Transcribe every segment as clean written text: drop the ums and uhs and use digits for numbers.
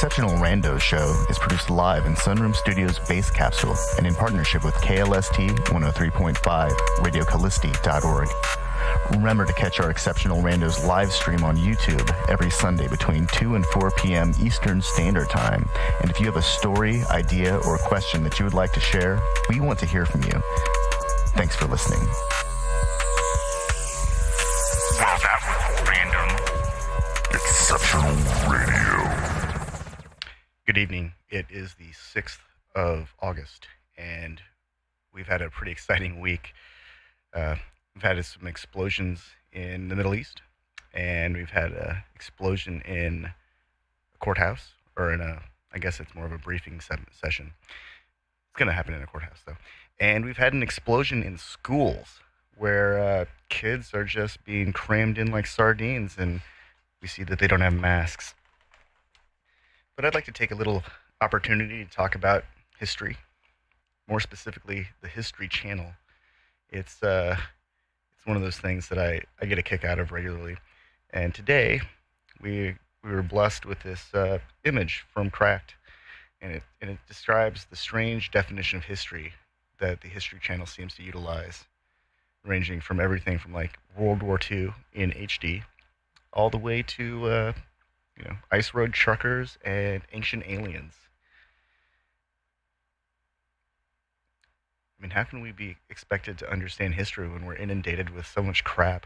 Exceptional Randos show is produced live in Sunroom Studios' Base Capsule and in partnership with KLST 103.5, RadioCallisti.org. Remember to catch our Exceptional Randos live stream on YouTube every Sunday between 2 and 4 p.m. Eastern Standard Time. And if you have a story, idea, or question that you would like to share, we want to hear from you. Thanks for listening. Well, that was random. Exceptional Radio. Good evening. It is the 6th of August, and we've had a pretty exciting week. We've had some explosions in the Middle East, and we've had an explosion in a courthouse, or I guess it's more of a briefing session. It's going to happen in a courthouse, though. And we've had an explosion in schools where kids are just being crammed in like sardines, and we see that they don't have masks. But I'd like to take a little opportunity to talk about history, more specifically the History Channel. It's one of those things that I get a kick out of regularly. And today we were blessed with this image from Cracked, and it describes the strange definition of history that the History Channel seems to utilize, ranging from everything from like World War II in HD all the way to ice road truckers and ancient aliens. I mean, how can we be expected to understand history when we're inundated with so much crap,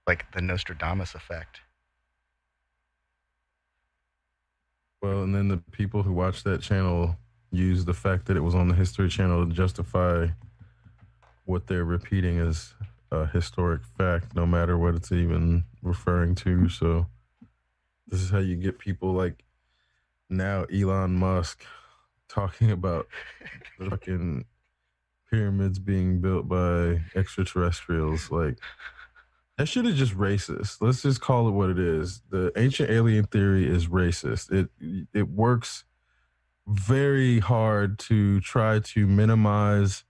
like the Nostradamus effect? Well, and then the people who watch that channel use the fact that it was on the History Channel to justify what they're repeating as a historic fact, no matter what it's even referring to. So this is how you get people like now Elon Musk talking about the fucking pyramids being built by extraterrestrials. Like, that shit is just racist. Let's just call it what it is. The ancient alien theory is racist. It works very hard to try to minimize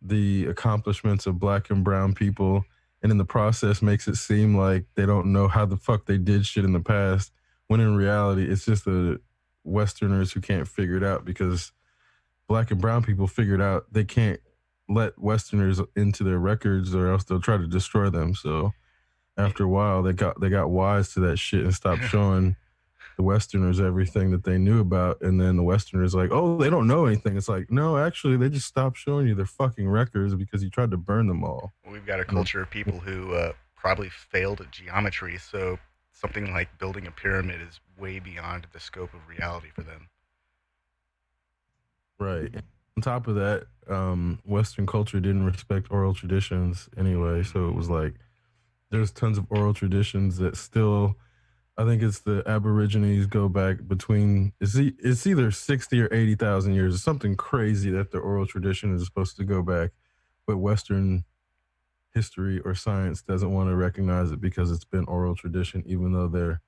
the accomplishments of black and brown people, and in the process makes it seem like they don't know how the fuck they did shit in the past, when in reality it's just the Westerners who can't figure it out, because black and brown people figured out they can't let Westerners into their records or else they'll try to destroy them. So after a while they got wise to that shit and stopped showing the Westerners everything that they knew about. And then the Westerners like, oh, they don't know anything. It's like, no, actually they just stopped showing you their fucking records because you tried to burn them all. We've got a culture of people who probably failed at geometry, so something like building a pyramid is way beyond the scope of reality for them. Right. On top of that, Western culture didn't respect oral traditions anyway. So it was like, there's tons of oral traditions that still, I think it's the Aborigines go back between, it's either 60 or 80,000 years. It's something crazy that the oral tradition is supposed to go back, but Western history or science doesn't want to recognize it because it's been oral tradition, even though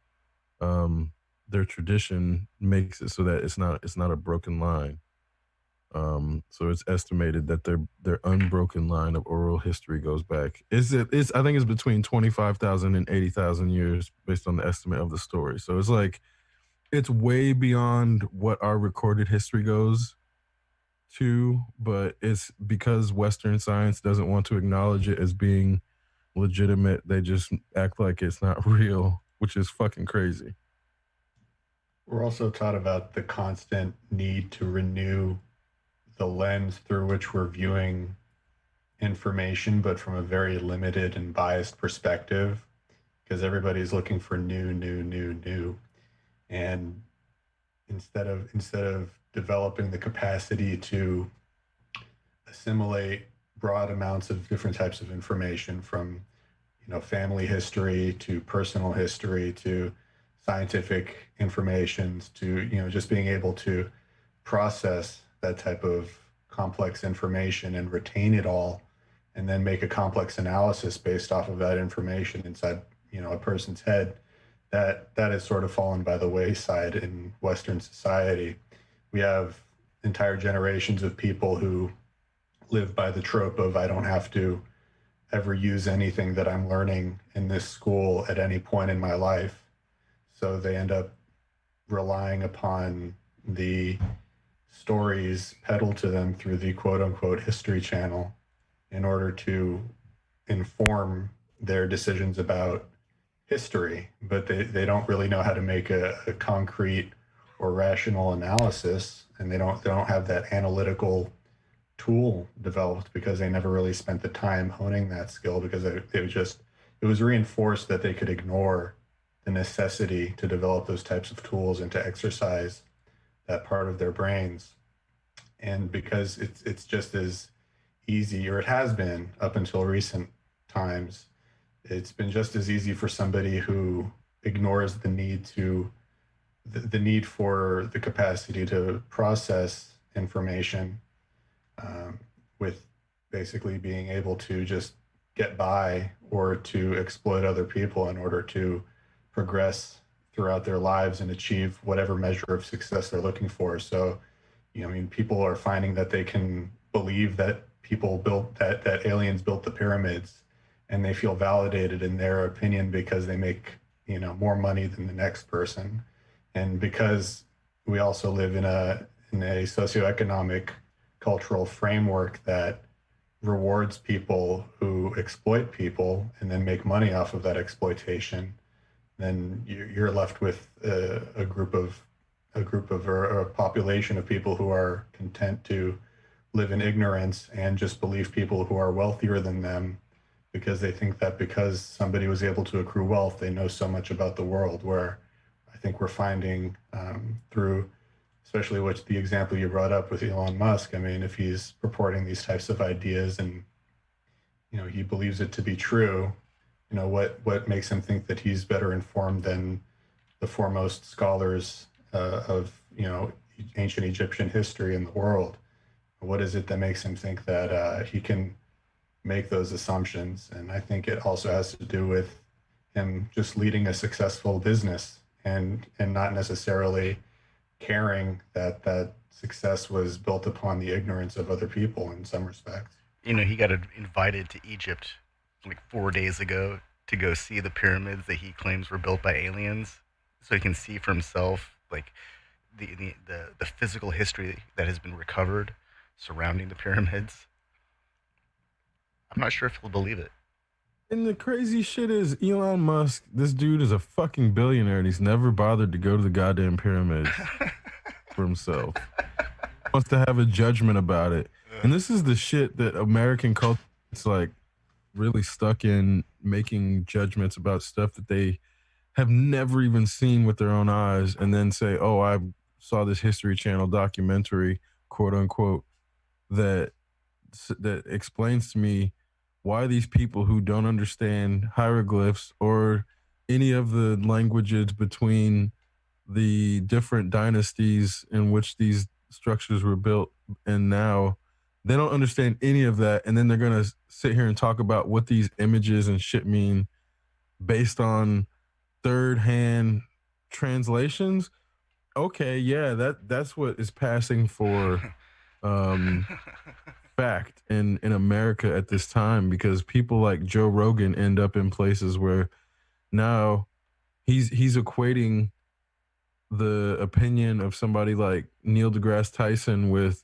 their tradition makes it so that it's not a broken line. So it's estimated that their unbroken line of oral history goes back. I think it's between 25,000 and 80,000 years based on the estimate of the story. So it's like, it's way beyond what our recorded history goes to, but it's because Western science doesn't want to acknowledge it as being legitimate. They just act like it's not real, which is fucking crazy. We're also taught about the constant need to renew the lens through which we're viewing information, but from a very limited and biased perspective, because everybody's looking for new. And instead of developing the capacity to assimilate broad amounts of different types of information, from family history to personal history to scientific information to just being able to process that type of complex information and retain it all, and then make a complex analysis based off of that information inside a person's head, that has sort of fallen by the wayside in Western society. We have entire generations of people who live by the trope of, I don't have to ever use anything that I'm learning in this school at any point in my life. So they end up relying upon the stories peddled to them through the quote unquote History Channel in order to inform their decisions about history, but they don't really know how to make a concrete or rational analysis, and they don't have that analytical tool developed because they never really spent the time honing that skill, because it was reinforced that they could ignore the necessity to develop those types of tools and to exercise that part of their brains. And because it's just as easy, or it has been up until recent times, it's been just as easy for somebody who ignores the need for the capacity to process information, with basically being able to just get by or to exploit other people in order to progress throughout their lives and achieve whatever measure of success they're looking for. So, I mean, people are finding that they can believe that people built that aliens built the pyramids, and they feel validated in their opinion because they make, more money than the next person. And because we also live in a socioeconomic cultural framework that rewards people who exploit people and then make money off of that exploitation, then you're left with a group of or a population of people who are content to live in ignorance and just believe people who are wealthier than them, because they think that because somebody was able to accrue wealth, they know so much about the world. Where I think we're finding, through, especially what the example you brought up with Elon Musk. I mean, if he's purporting these types of ideas and, he believes it to be true, what makes him think that he's better informed than the foremost scholars of, ancient Egyptian history in the world? What is it that makes him think that he can make those assumptions? And I think it also has to do with him just leading a successful business and not necessarily caring that success was built upon the ignorance of other people in some respects. He got invited to Egypt like 4 days ago to go see the pyramids that he claims were built by aliens, so he can see for himself like the physical history that has been recovered surrounding the pyramids. I'm not sure if he'll believe it. And the crazy shit is, Elon Musk, this dude is a fucking billionaire, and he's never bothered to go to the goddamn pyramids for himself. Wants to have a judgment about it. And this is the shit that American culture is like really stuck in, making judgments about stuff that they have never even seen with their own eyes, and then say, oh, I saw this History Channel documentary, quote unquote, that explains to me why these people who don't understand hieroglyphs or any of the languages between the different dynasties in which these structures were built and now, they don't understand any of that. And then they're going to sit here and talk about what these images and shit mean based on third-hand translations. Okay, yeah, that's what is passing for fact in America at this time, because people like Joe Rogan end up in places where now he's equating the opinion of somebody like Neil deGrasse Tyson with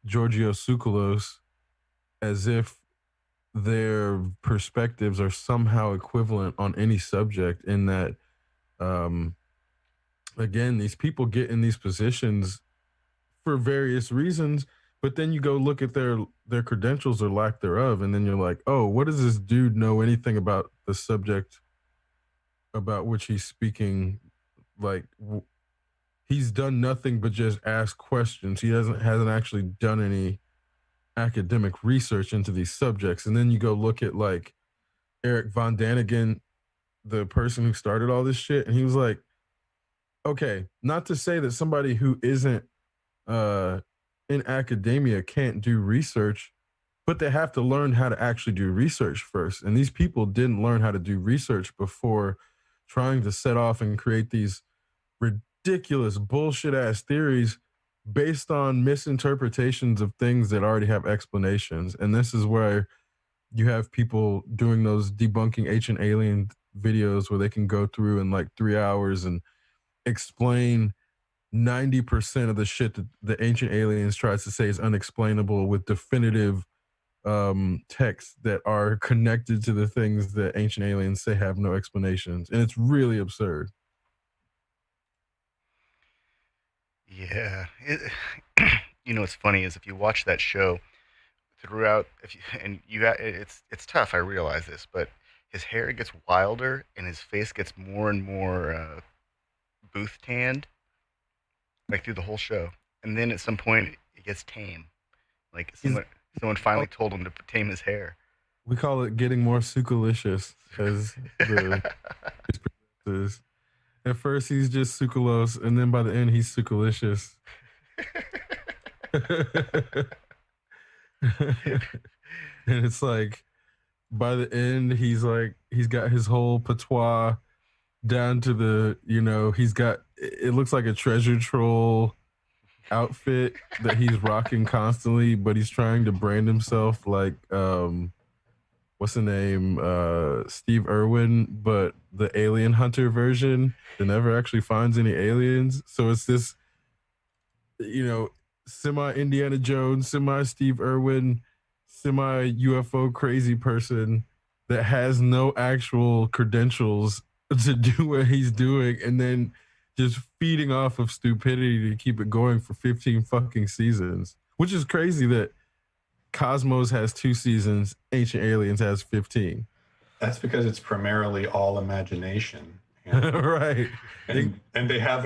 Giorgio Tsoukalos as if their perspectives are somehow equivalent on any subject, in that again, these people get in these positions for various reasons, but then you go look at their credentials or lack thereof, and then you're like, oh, what does this dude know anything about the subject about which he's speaking? Like, he's done nothing but just ask questions. He hasn't actually done any academic research into these subjects. And then you go look at like Eric Von Daniken, the person who started all this shit, and he was like, okay, not to say that somebody who isn't in academia can't do research, but they have to learn how to actually do research first. And these people didn't learn how to do research before trying to set off and create these ridiculous bullshit ass theories based on misinterpretations of things that already have explanations. And this is where you have people doing those debunking ancient alien videos where they can go through in like 3 hours and explain 90% of the shit that the ancient aliens tries to say is unexplainable with definitive texts that are connected to the things that ancient aliens say have no explanations, and it's really absurd. Yeah. What's funny is if you watch that show throughout, it's tough. I realize this, but his hair gets wilder and his face gets more and more booth tanned, like through the whole show. And then at some point, it gets tame. Like someone finally told him to tame his hair. We call it getting more sucralicious, as the is. At first, he's just sucralose, and then by the end, he's sucralicious. And it's like, by the end, he's got his whole patois down to he's got, it looks like a treasure troll outfit that he's rocking constantly, but he's trying to brand himself like, what's the name? Steve Irwin, but the alien hunter version that never actually finds any aliens. So it's this, semi Indiana Jones, semi Steve Irwin, semi UFO crazy person that has no actual credentials to do what he's doing, and then just feeding off of stupidity to keep it going for 15 fucking seasons, which is crazy that Cosmos has 2 seasons, Ancient Aliens has 15. That's because it's primarily all imagination. Right. And they have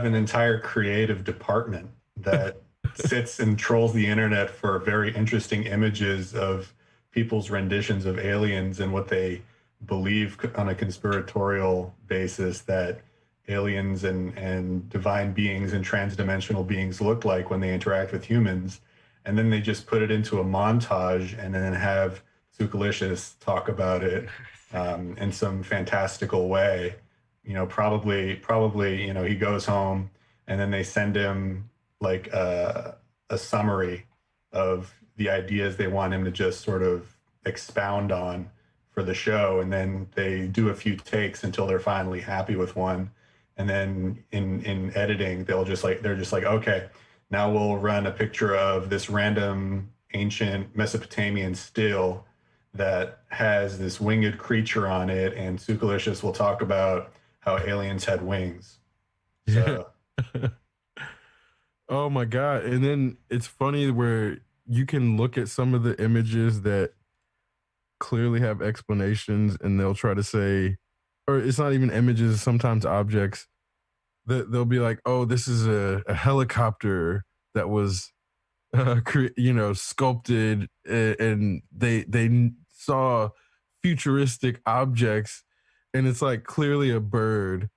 an entire creative department that sits and trolls the internet for very interesting images of people's renditions of aliens and what they believe on a conspiratorial basis that aliens and divine beings and transdimensional beings look like when they interact with humans. And then they just put it into a montage and then have Sukalicious talk about it in some fantastical way. Probably, he goes home and then they send him like a summary of the ideas they want him to just sort of expound on for the show. And then they do a few takes until they're finally happy with one. And then in editing, they're just like, okay, now we'll run a picture of this random ancient Mesopotamian still that has this winged creature on it, and Sukalicious will talk about how aliens had wings. So. Oh my God. And then it's funny where you can look at some of the images that clearly have explanations, and they'll try to say, or it's not even images, sometimes objects, that they'll be like, oh, this is a helicopter that was sculpted, and they saw futuristic objects, and it's like clearly a bird.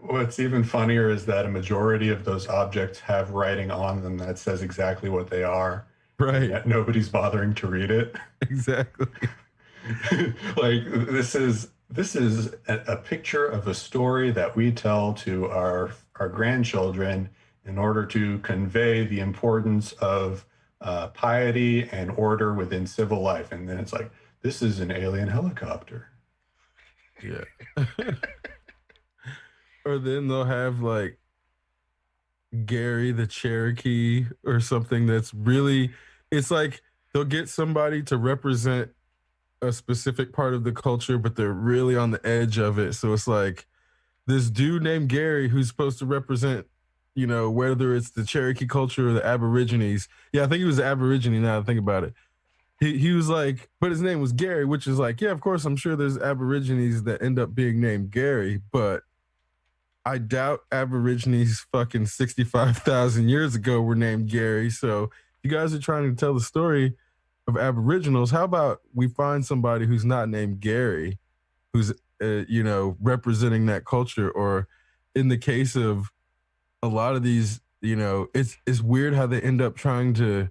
What's even funnier is that a majority of those objects have writing on them that says exactly what they are. Right. Yet nobody's bothering to read it. Exactly. Like this is a picture of a story that we tell to our grandchildren in order to convey the importance of piety and order within civil life. And then it's like, this is an alien helicopter. Yeah. Or then they'll have like Gary the Cherokee or something that's really, it's like they'll get somebody to represent a specific part of the culture, but they're really on the edge of it. So it's like this dude named Gary who's supposed to represent, whether it's the Cherokee culture or the Aborigines. Yeah, I think he was the Aborigine now that I think about it. He was like, but his name was Gary, which is like, yeah, of course, I'm sure there's Aborigines that end up being named Gary, but I doubt Aborigines fucking 65,000 years ago were named Gary. So if you guys are trying to tell the story of Aboriginals, how about we find somebody who's not named Gary, who's, representing that culture? Or in the case of a lot of these, it's weird how they end up trying to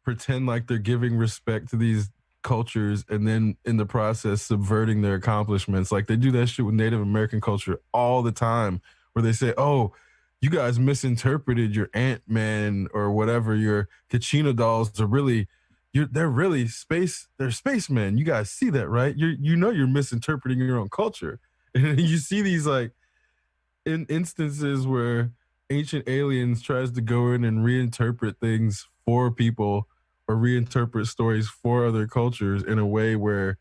pretend like they're giving respect to these cultures and then in the process subverting their accomplishments. Like they do that shit with Native American culture all the time, where they say, oh, you guys misinterpreted your Ant-Man or whatever, your Kachina dolls are really, they're really they're spacemen. You guys see that, right? You're misinterpreting your own culture. And you see these like in instances where ancient aliens tries to go in and reinterpret things for people or reinterpret stories for other cultures in a way where,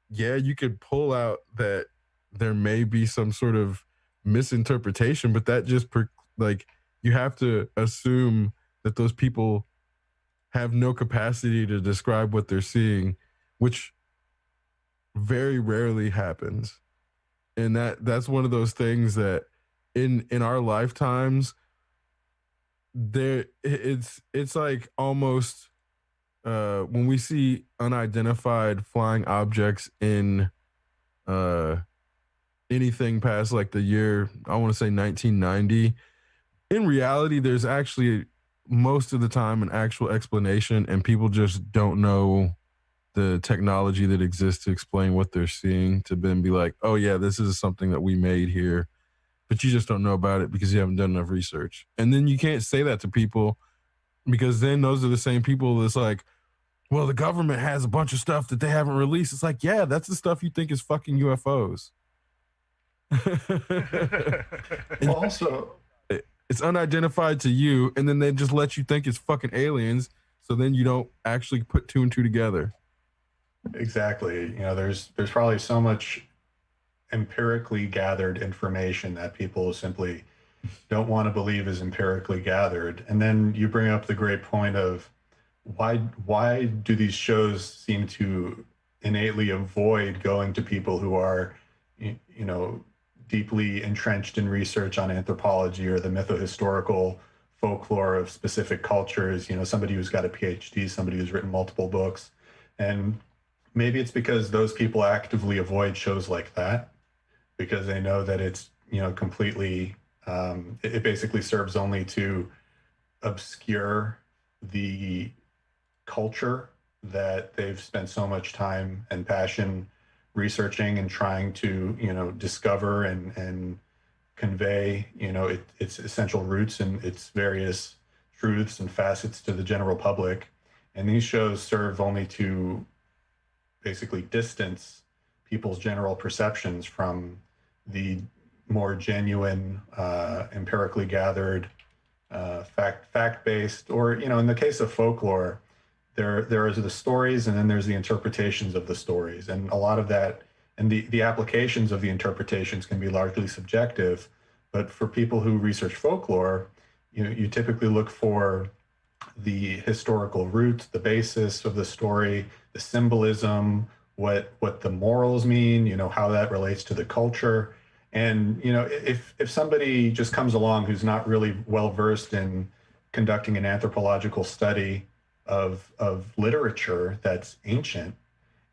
yeah, you could pull out that there may be some sort of misinterpretation, but that just like you have to assume that those people have no capacity to describe what they're seeing, which very rarely happens. And that's one of those things that in our lifetimes there it's like almost when we see unidentified flying objects in uh anything past like the year, I want to say 1990, in reality there's actually most of the time an actual explanation, and people just don't know the technology that exists to explain what they're seeing, to then be like, oh yeah, this is something that we made here, but you just don't know about it because you haven't done enough research. And then you can't say that to people, because then those are the same people that's like, well, the government has a bunch of stuff that they haven't released. It's like, yeah, that's the stuff you think is fucking UFOs. Well, also, It's unidentified to you, and then they just let you think it's fucking aliens, so then you don't actually put two and two together. exactly. There's probably so much empirically gathered information that people simply don't want to believe is empirically gathered. And then you bring up the great point of why do these shows seem to innately avoid going to people who are, deeply entrenched in research on anthropology or the mytho-historical folklore of specific cultures, somebody who's got a PhD, somebody who's written multiple books. And maybe it's because those people actively avoid shows like that because they know that it's, completely, it basically serves only to obscure the culture that they've spent so much time and passion researching and trying to, discover and convey, its essential roots and its various truths and facets to the general public. And these shows serve only to basically distance people's general perceptions from the more genuine, empirically gathered, fact-based, or, in the case of folklore, there is the stories and then there's the interpretations of the stories. And a lot of that, and the applications of the interpretations can be largely subjective. But for people who research folklore, you typically look for the historical roots, the basis of the story, the symbolism, what the morals mean, how that relates to the culture. And, if somebody just comes along who's not really well versed in conducting an anthropological study of literature that's ancient,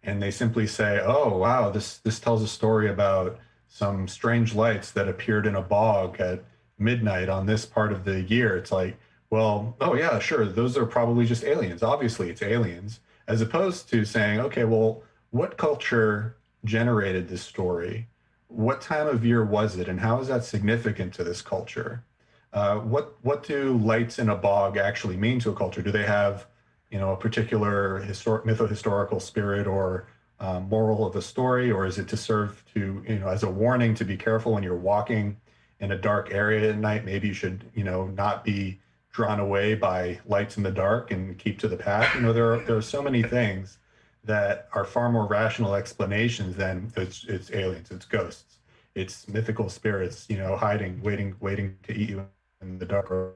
and they simply say, oh, wow, this tells a story about some strange lights that appeared in a bog at midnight on this part of the year. It's like, well, oh yeah, sure, those are probably just aliens. Obviously it's aliens, as opposed to saying, okay, well, what culture generated this story? What time of year was it? And how is that significant to this culture? What do lights in a bog actually mean to a culture? Do they have, a particular mytho-historical spirit or moral of the story, or is it to serve to, as a warning to be careful when you're walking in a dark area at night? Maybe you should, not be drawn away by lights in the dark and keep to the path. There are so many things that are far more rational explanations than it's aliens, it's ghosts, it's mythical spirits, hiding, waiting to eat you in the dark, or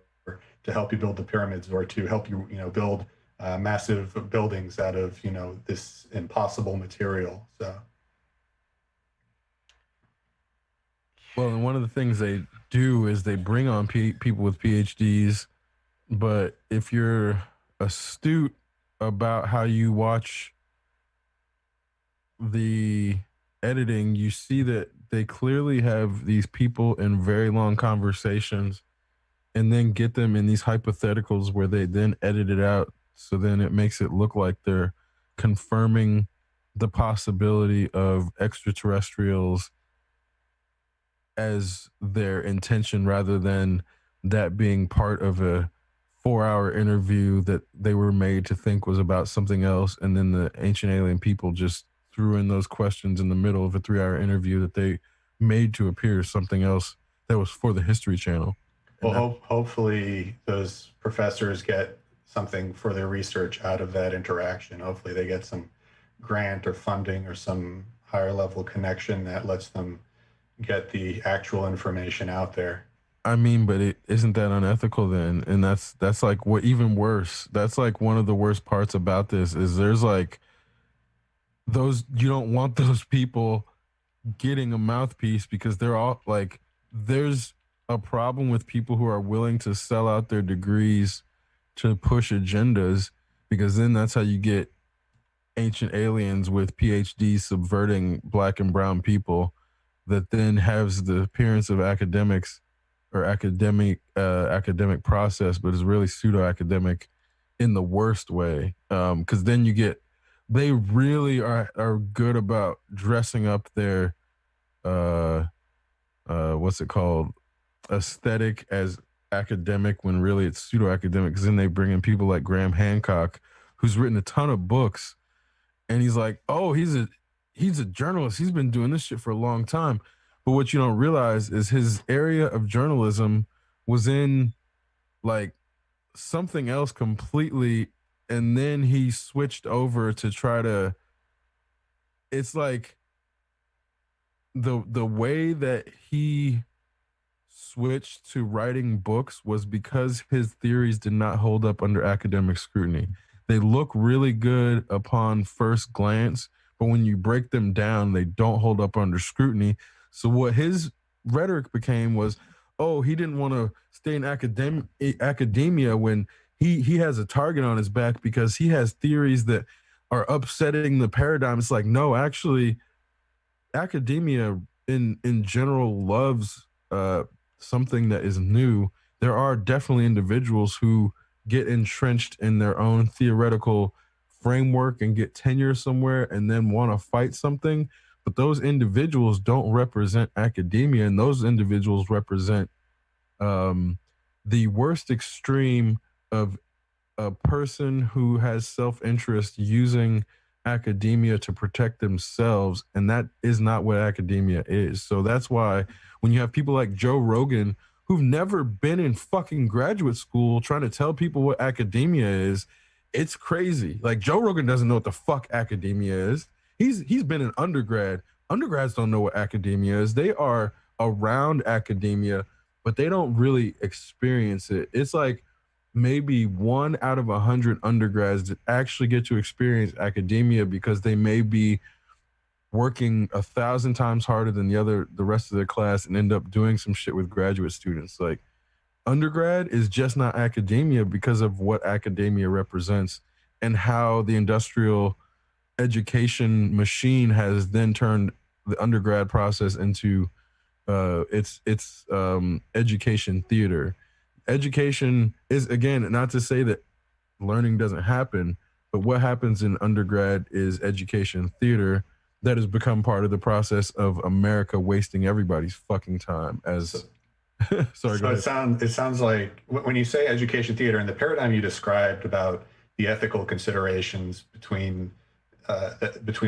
to help you build the pyramids, or to help you, build massive buildings out of, this impossible material. So. Well, and one of the things they do is they bring on people with PhDs, but if you're astute about how you watch the editing, you see that they clearly have these people in very long conversations and then get them in these hypotheticals where they then edit it out. So then it makes it look like they're confirming the possibility of extraterrestrials as their intention, rather than that being part of a 4-hour interview that they were made to think was about something else. And then the ancient alien people just threw in those questions in the middle of a 3-hour interview that they made to appear something else that was for the History Channel. Well, hopefully those professors get something for their research out of that interaction. Hopefully they get some grant or funding or some higher level connection that lets them get the actual information out there. I mean, but it isn't that unethical then, and that's like what even worse. That's like one of the worst parts about this is there's like those you don't want those people getting a mouthpiece because they're all like there's a problem with people who are willing to sell out their degrees to push agendas because then that's how you get ancient aliens with PhDs subverting black and brown people that then has the appearance of academics or academic process, but is really pseudo academic in the worst way. Because then you get they really are good about dressing up their what's it called aesthetic as academic when really it's pseudo academic. Because then they bring in people like Graham Hancock, who's written a ton of books, and he's like, oh, he's a journalist. He's been doing this shit for a long time. But what you don't realize is his area of journalism was in like something else completely. And then he switched over to try to, it's like the way that he switched to writing books was because his theories did not hold up under academic scrutiny. They look really good upon first glance, but when you break them down, they don't hold up under scrutiny. So what his rhetoric became was, oh, he didn't want to stay in academia when he has a target on his back because he has theories that are upsetting the paradigm. It's like, no, actually, academia in general loves something that is new. There are definitely individuals who get entrenched in their own theoretical framework and get tenure somewhere and then want to fight something. But those individuals don't represent academia, and those individuals represent the worst extreme of a person who has self-interest using academia to protect themselves, and that is not what academia is. So that's why when you have people like Joe Rogan who've never been in fucking graduate school trying to tell people what academia is, it's crazy. Like Joe Rogan doesn't know what the fuck academia is. He's been an undergrad. Undergrads don't know what academia is. They are around academia, but they don't really experience it. It's like maybe 1 out of 100 undergrads that actually get to experience academia because they may be working 1,000 times harder than the rest of their class and end up doing some shit with graduate students. Like undergrad is just not academia because of what academia represents and how the industrial education machine has then turned the undergrad process into its education theater. Education is, again, not to say that learning doesn't happen, but what happens in undergrad is education theater that has become part of the process of America wasting everybody's fucking time. As sorry, so it sounds like when you say education theater and the paradigm you described about the ethical considerations between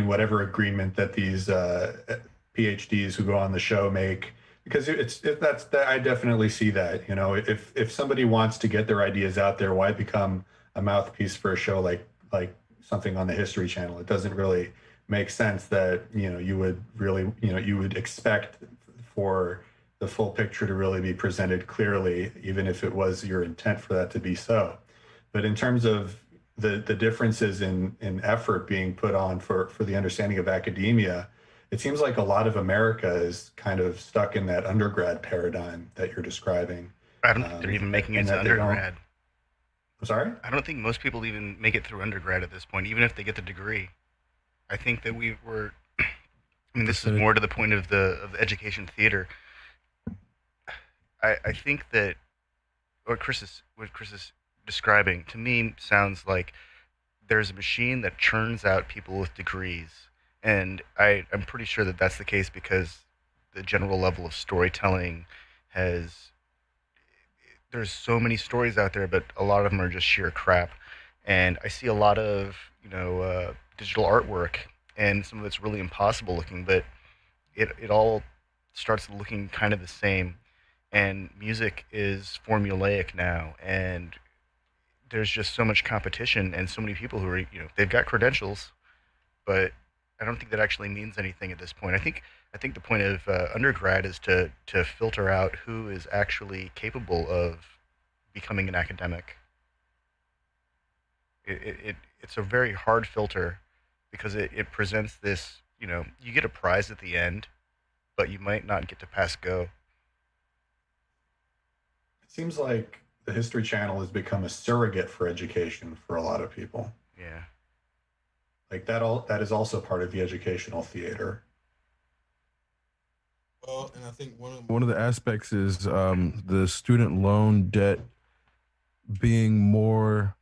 whatever agreement that these PhDs who go on the show make, because I definitely see that. You know, if somebody wants to get their ideas out there, why become a mouthpiece for a show like something on the History Channel? It doesn't really make sense that you would expect for the full picture to really be presented clearly, even if it was your intent for that to be so. But in terms of the differences in effort being put on for the understanding of academia, it seems like a lot of America is kind of stuck in that undergrad paradigm that you're describing. I don't think they're even making it to undergrad. I'm sorry? I don't think most people even make it through undergrad at this point, even if they get the degree. I think that this is more to the point of the education theater. I think that what Chris is describing to me sounds like there's a machine that churns out people with degrees, and I'm pretty sure that that's the case because the general level of storytelling there's so many stories out there, but a lot of them are just sheer crap. And I see a lot of digital artwork, and some of it's really impossible looking, but it all starts looking kind of the same. and music is formulaic now, and there's just so much competition and so many people who are, they've got credentials, but I don't think that actually means anything at this point. I think the point of undergrad is to filter out who is actually capable of becoming an academic. It's a very hard filter because it presents this, you get a prize at the end, but you might not get to pass go. It seems like the History Channel has become a surrogate for education for a lot of people. Yeah. Like that is also part of the educational theater. Well, and I think one of the aspects is the student loan debt being more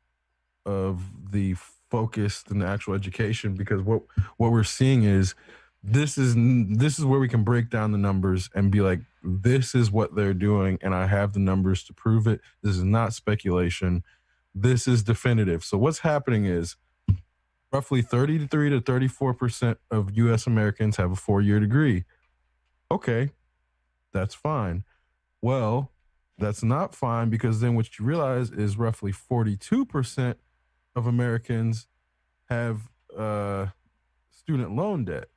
of the focus than the actual education, because what we're seeing is this is where we can break down the numbers and be like, this is what they're doing, and I have the numbers to prove it. This is not speculation. This is definitive. So what's happening is roughly 33 to 34% of US Americans have a 4-year degree. Okay, that's fine. Well, that's not fine, because then what you realize is roughly 42% of Americans have student loan debt.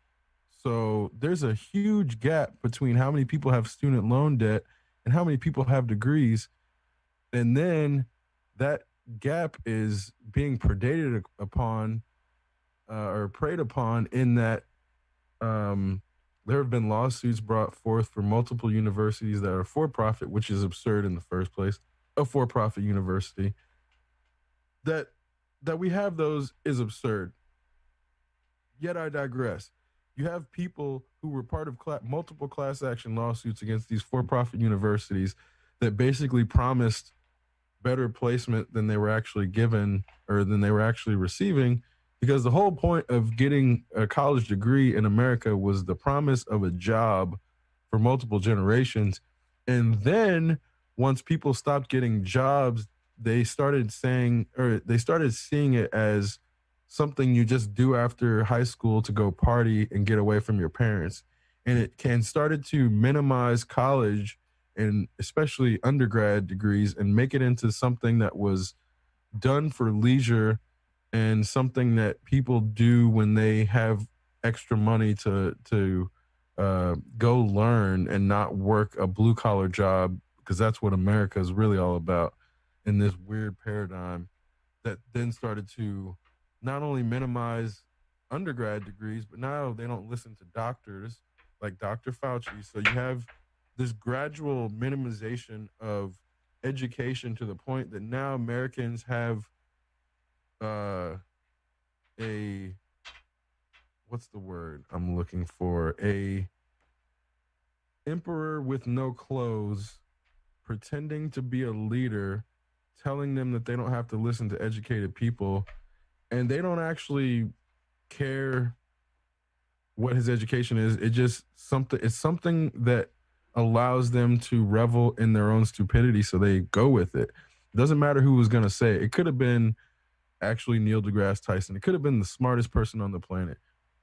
So there's a huge gap between how many people have student loan debt and how many people have degrees. And then that gap is being predated upon or preyed upon in that there have been lawsuits brought forth for multiple universities that are for profit, which is absurd in the first place. A for profit university that we have those is absurd. Yet I digress. You have people who were part of multiple class action lawsuits against these for profit universities that basically promised better placement than they were actually given or than they were actually receiving, because the whole point of getting a college degree in America was the promise of a job for multiple generations. And then once people stopped getting jobs, they started seeing it as something you just do after high school to go party and get away from your parents. And it started to minimize college and especially undergrad degrees and make it into something that was done for leisure and something that people do when they have extra money to go learn and not work a blue collar job, because that's what America is really all about in this weird paradigm that then started to not only minimize undergrad degrees, but now they don't listen to doctors like Dr. Fauci. So you have this gradual minimization of education to the point that now Americans have a what's the word I'm looking for? A emperor with no clothes pretending to be a leader, telling them that they don't have to listen to educated people, and they don't actually care what his education is. It's something that allows them to revel in their own stupidity, so they go with it. It doesn't matter who was going to say it. It could have been actually Neil deGrasse Tyson. It could have been the smartest person on the planet.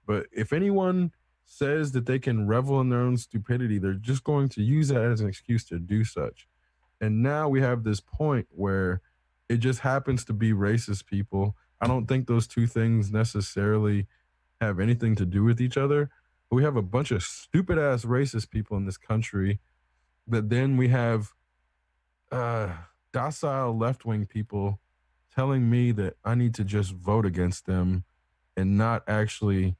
But if anyone says that they can revel in their own stupidity, they're just going to use that as an excuse to do such. And now we have this point where it just happens to be racist people. I don't think those two things necessarily have anything to do with each other. But we have a bunch of stupid ass racist people in this country that then we have docile left wing people telling me that I need to just vote against them and not actually,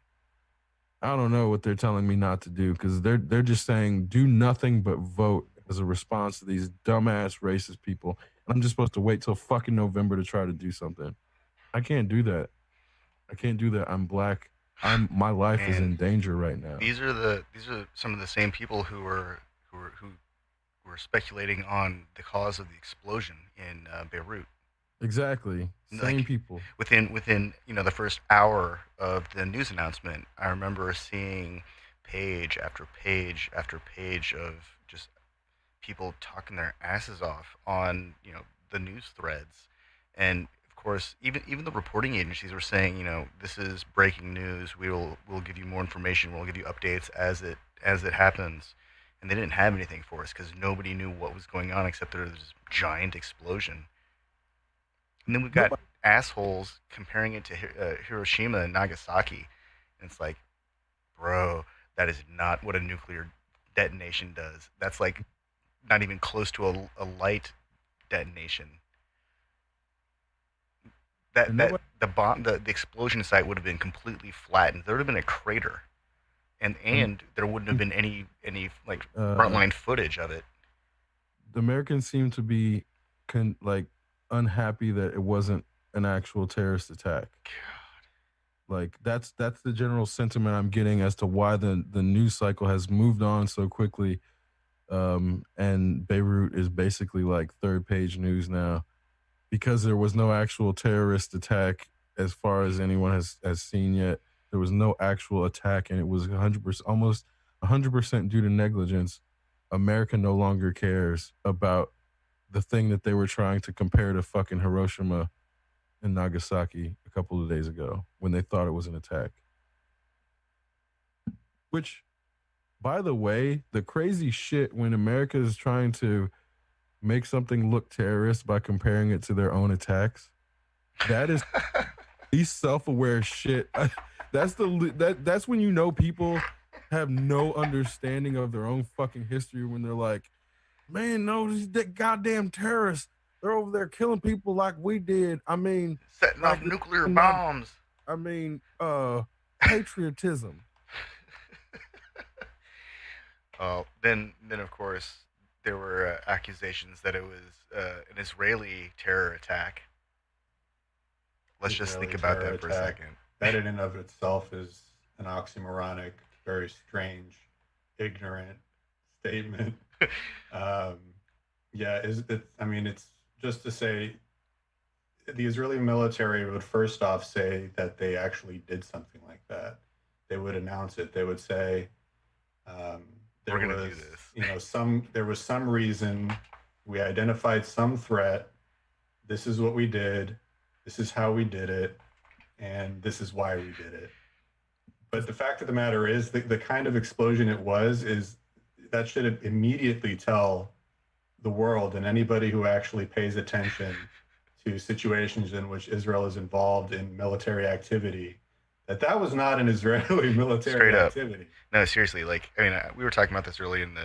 I don't know what they're telling me not to do, because they're just saying do nothing but vote as a response to these dumbass racist people. And I'm just supposed to wait till fucking November to try to do something. I can't do that. I'm black. My life is in danger right now. These are some of the same people who were speculating on the cause of the explosion in Beirut. Exactly. Same people. Within the first hour of the news announcement, I remember seeing page after page after page of just people talking their asses off on the news threads, and of course even the reporting agencies were saying, this is breaking news. We'll give you more information. We'll give you updates as it happens. and they didn't have anything for us because nobody knew what was going on except there was this giant explosion. And then we've got assholes comparing it to Hiroshima and Nagasaki, and it's like, bro, that is not what a nuclear detonation does. That's like not even close to a light detonation. The bomb, the explosion site would have been completely flattened. There would have been a crater, and there wouldn't have been any like frontline footage of it. The Americans seem to be unhappy that it wasn't an actual terrorist attack. God. Like that's the general sentiment I'm getting as to why the news cycle has moved on so quickly. And Beirut is basically like third page news now because there was no actual terrorist attack as far as anyone has seen yet. There was no actual attack, and it was 100%, almost 100% due to negligence. America no longer cares about the thing that they were trying to compare to fucking Hiroshima and Nagasaki a couple of days ago when they thought it was an attack. Which, by the way, the crazy shit when America is trying to make something look terrorist by comparing it to their own attacks, that is these self-aware shit. That's when you know people have no understanding of their own fucking history when they're like, man, no, these goddamn terrorists, they're over there killing people like we did. I mean, setting off nuclear bombs. I mean, patriotism. Then of course there were accusations that it was an Israeli terror attack. Let's just think about that for a second. That in and of itself is an oxymoronic, very strange, ignorant statement. It's just to say the Israeli military would first off say that they actually did something like that. They would announce it. They would say there was some reason, we identified some threat. This is what we did. This is how we did it, and this is why we did it. But the fact of the matter is, the kind of explosion it was is that should immediately tell the world and anybody who actually pays attention to situations in which Israel is involved in military activity that was not an Israeli military activity. No, seriously. Like, I mean, we were talking about this earlier in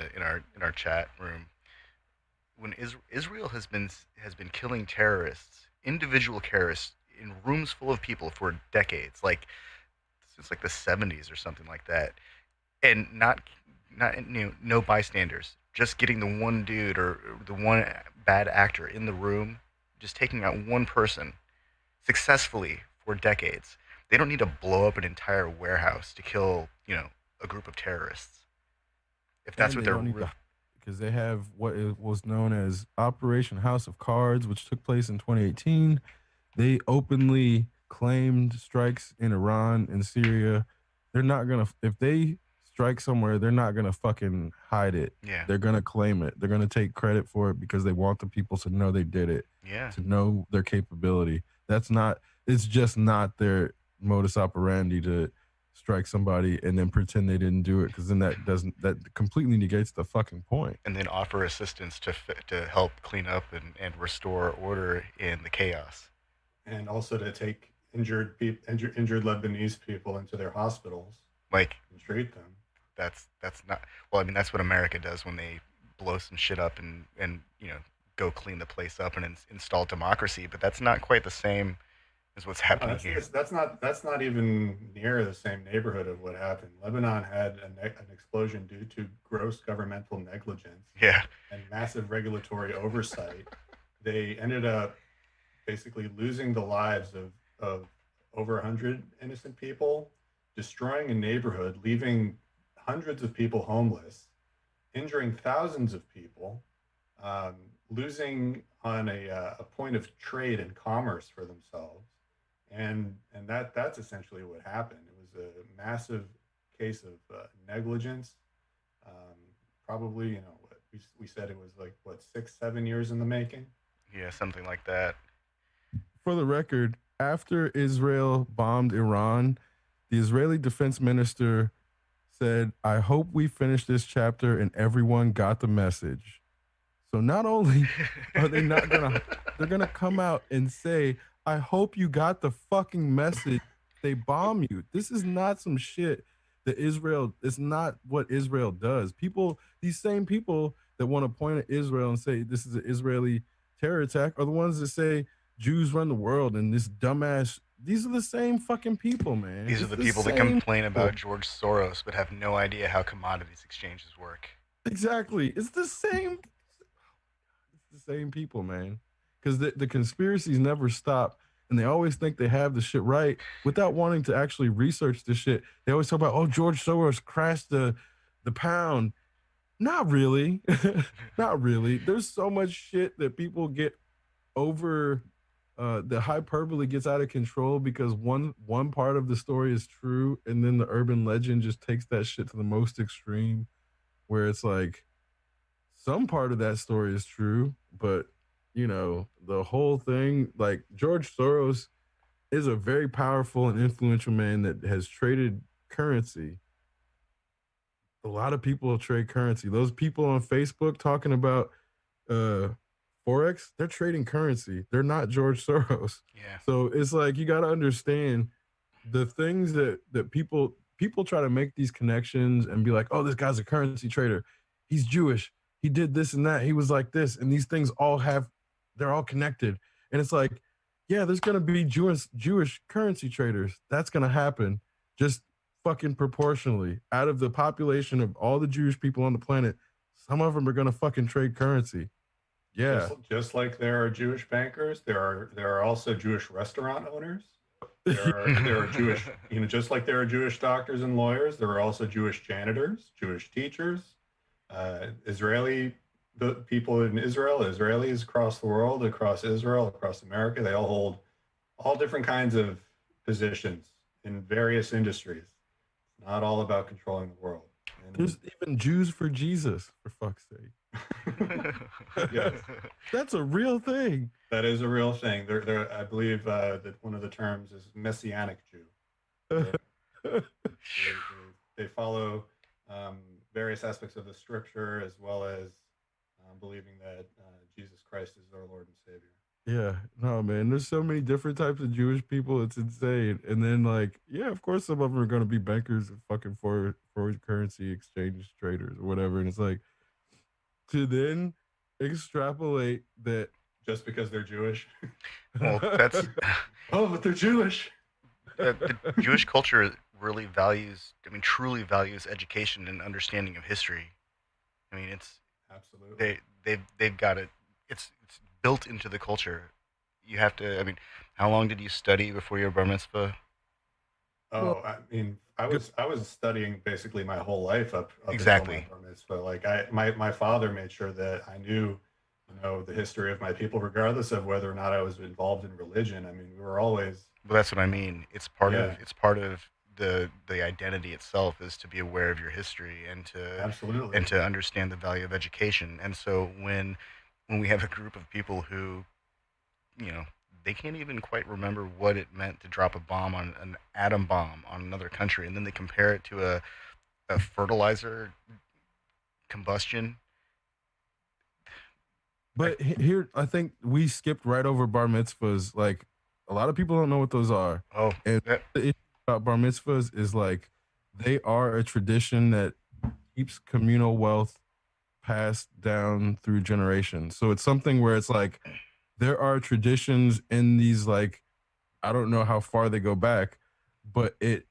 our chat room. When Israel has been killing terrorists, individual terrorists, in rooms full of people for decades, like since like the 70s or something like that, and not no bystanders, just getting the one dude or the one bad actor in the room, just taking out one person successfully for decades. They don't need to blow up an entire warehouse to kill, a group of terrorists. If that's what they're because they have what was known as Operation House of Cards, which took place in 2018. They openly claimed strikes in Iran and Syria. They're not gonna, if they strike somewhere, they're not gonna fucking hide it. Yeah. They're gonna claim it. They're gonna take credit for it because they want the people to know they did it. Yeah. To know their capability. It's just not their modus operandi to strike somebody and then pretend they didn't do it, because then that completely negates the fucking point. And then offer assistance to help clean up and restore order in the chaos. And also to take injured Lebanese people into their hospitals, and treat them. That's not, well, I mean, that's what America does when they blow some shit up and go clean the place up and install democracy. But that's not quite the same is what's happening here. That's not even near the same neighborhood of what happened. Lebanon had an explosion due to gross governmental negligence. Yeah. And massive regulatory oversight. They ended up basically losing the lives of over 100 innocent people, destroying a neighborhood, leaving hundreds of people homeless, injuring thousands of people, losing on a point of trade and commerce for themselves. And that's essentially what happened. It was a massive case of negligence. Probably, we said it was like, 6-7 years in the making? Yeah, something like that. For the record, after Israel bombed Iran, the Israeli defense minister said, I hope we finish this chapter and everyone got the message. So not only are they not gonna, they're gonna come out and say, I hope you got the fucking message. They bomb you. This is not some shit that Israel, it's not what Israel does. People, these same people that want to point at Israel and say this is an Israeli terror attack are the ones that say Jews run the world and this dumbass. These are the same fucking people, man. These are It's the the people that same complain people. about George Soros but have no idea how commodities exchanges work. Exactly. It's the same. It's the same people, man. Because the conspiracies never stop, and they always think they have the shit right without wanting to actually research the shit. They always talk about, oh, George Soros crashed the pound. Not really. Not really. There's so much shit that people get over. The hyperbole gets out of control because one part of the story is true, and then the urban legend just takes that shit to the most extreme, where it's like some part of that story is true, but the whole thing, like George Soros is a very powerful and influential man that has traded currency. A lot of people trade currency. Those people on Facebook talking about uh Forex, they're trading currency. They're not George Soros. Yeah. So it's like you gotta understand the things that people try to make these connections and be like, oh, this guy's a currency trader. He's Jewish. He did this and that. He was like this. And these things they're all connected. And it's like, yeah, there's gonna be Jewish currency traders. That's gonna happen. Just fucking proportionally. Out of the population of all the Jewish people on the planet, some of them are gonna fucking trade currency. Yeah. Just like there are Jewish bankers, there are also Jewish restaurant owners. There are Jewish, just like there are Jewish doctors and lawyers, there are also Jewish janitors, Jewish teachers, Israeli the people in Israel, Israelis across the world, across Israel, across America. They all hold all different kinds of positions in various industries. It's not all about controlling the world. And There's even Jews for Jesus, for fuck's sake. yes, That's a real thing. that is a real thing. I believe that one of the terms is Messianic Jew. They follow various aspects of the scripture as well as believing that Jesus Christ is their Lord and Savior. Yeah, no, man. There's so many different types of Jewish people. It's insane. And then, like, yeah, of course, some of them are going to be bankers and fucking foreign currency exchange traders or whatever. And it's like to then extrapolate that Just because they're Jewish. Well, that's Oh, but they're Jewish. the Jewish culture really truly values education and understanding of history. I mean, it's Absolutely. they've got it. It's built into the culture. You have to. I mean, how long did you study before your bar mitzvah? Oh, I mean, I was studying basically my whole life up Exactly. until my bar mitzvah. Like my father made sure that I knew, the history of my people, regardless of whether or not I was involved in religion. I mean, we were always Well, that's what I mean. Yeah. It's part of the identity itself is to be aware of your history and absolutely. to understand the value of education. And so when we have a group of people who, they can't even quite remember what it meant to drop a bomb on an atom bomb on another country, and then they compare it to a fertilizer combustion. But here, I think we skipped right over bar mitzvahs. Like, a lot of people don't know what those are. Oh, And the issue about bar mitzvahs is like they are a tradition that keeps communal wealth passed down through generations. So it's something where it's like there are traditions in these, like, I don't know how far they go back, but it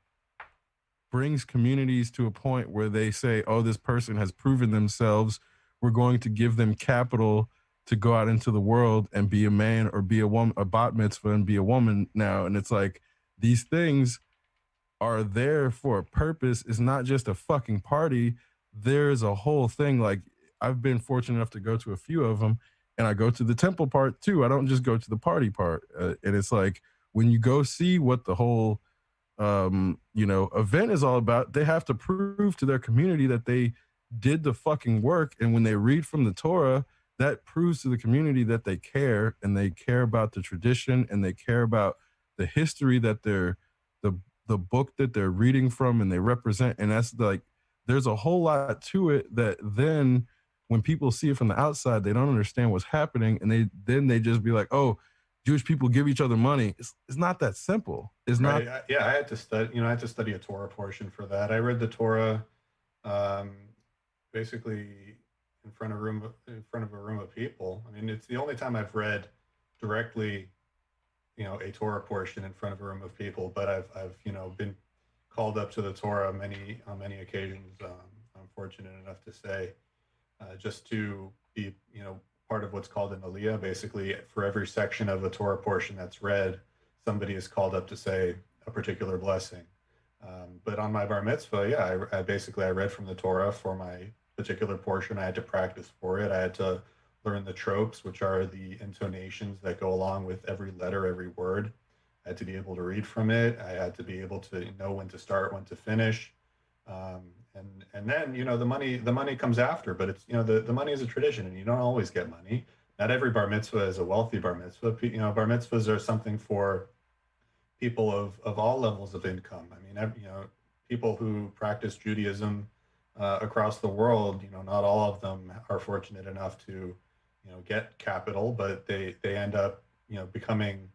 brings communities to a point where they say, oh, this person has proven themselves. We're going to give them capital to go out into the world and be a man or be a woman, a bat mitzvah and be a woman now. And it's like these things are there for a purpose. It's not just a fucking party. There's a whole thing. Like, I've been fortunate enough to go to a few of them, and I go to the temple part too. I don't just go to the party part. And it's like when you go see what the whole event is all about, they have to prove to their community that they did the fucking work. And when they read from the Torah, that proves to the community that they care, and they care about the tradition, and they care about the history that they're the book that they're reading from and they represent. And that's like there's a whole lot to it that then when people see it from the outside, they don't understand what's happening, and they just be like, oh, Jewish people give each other money. It's not that simple. It's not. Right. Yeah, I had to study. I had to study a Torah portion for that. I read the Torah, um, basically in front of a room of people. I mean, it's the only time I've read directly, a Torah portion in front of a room of people. But I've been called up to the Torah on many occasions. I'm fortunate enough to say, just to be part of what's called an aliyah. Basically, for every section of a Torah portion that's read, somebody is called up to say a particular blessing. But on my bar mitzvah, yeah, I read from the Torah for my particular portion. I had to practice for it. I had to learn the tropes, which are the intonations that go along with every letter, every word. I had to be able to read from it. I had to be able to know when to start, when to finish. And then the money comes after, but it's the money is a tradition, and you don't always get money. Not every bar mitzvah is a wealthy bar mitzvah. Bar mitzvahs are something for people of all levels of income. I mean, people who practice Judaism across the world, not all of them are fortunate enough to, get capital, but they end up, becoming,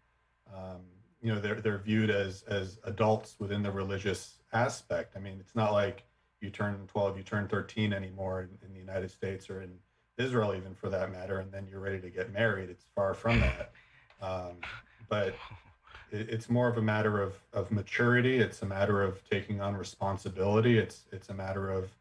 they're viewed as adults within the religious aspect. I mean, it's not like you turn 12, you turn 13 anymore in the United States or in Israel, even for that matter, and then you're ready to get married. It's far from that. But it's more of a matter of maturity. It's a matter of taking on responsibility. It's a matter of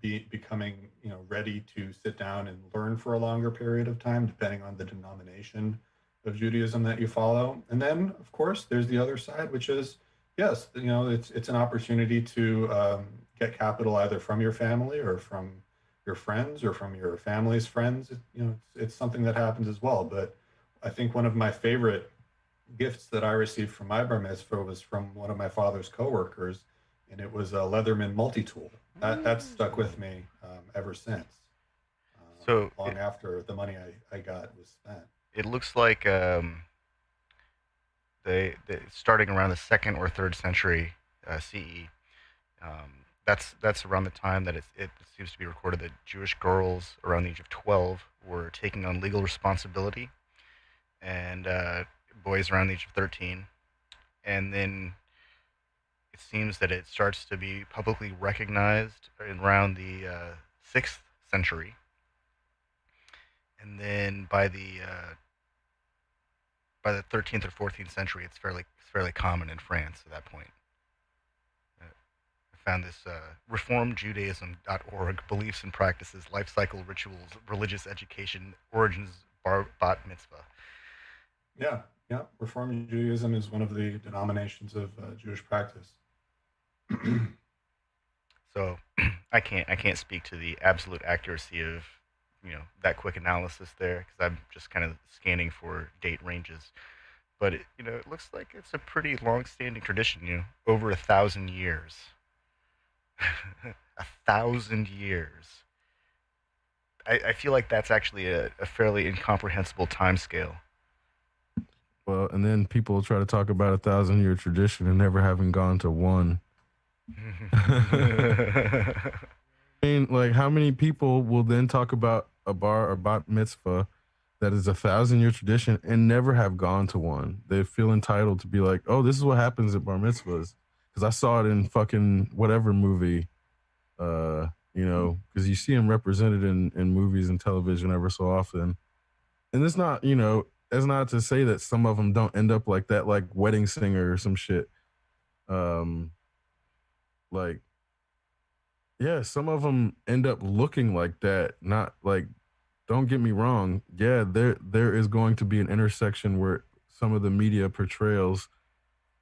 becoming ready to sit down and learn for a longer period of time, depending on the denomination of Judaism that you follow. And then, of course, there's the other side, which is yes, it's an opportunity to get capital either from your family or from your friends or from your family's friends. It's something that happens as well. But I think one of my favorite gifts that I received from my bar mitzvah was from one of my father's coworkers, and it was a Leatherman multi-tool. That stuck with me ever since. So long after the money I got was spent. it looks like they starting around the second or third century CE. That's around the time that it seems to be recorded that Jewish girls around the age of 12 were taking on legal responsibility, and boys around the age of 13. And then it seems that it starts to be publicly recognized around the 6th century. And then by the 13th or 14th century, it's fairly common in France at that point. I found this reformjudaism.org, beliefs and practices, life cycle rituals, religious education, origins, bat mitzvah. Yeah. Reform Judaism is one of the denominations of Jewish practice. So I can't speak to the absolute accuracy of that quick analysis there, because I'm just kind of scanning for date ranges. But it looks like it's a pretty long-standing tradition. Over 1,000 years. 1,000 years. I feel like that's actually a fairly incomprehensible time scale. Well, and then people try to talk about 1,000-year tradition and never having gone to one. I mean, like, how many people will then talk about a bar or bat mitzvah that is 1,000-year tradition and never have gone to one? They feel entitled to be like, oh, this is what happens at bar mitzvahs because I saw it in fucking whatever movie, because you see them represented in movies and television ever so often. And it's not, that's not to say that some of them don't end up like that, like Wedding Singer or some shit. Like, yeah, some of them end up looking like that. Not like, don't get me wrong. Yeah, there is going to be an intersection where some of the media portrayals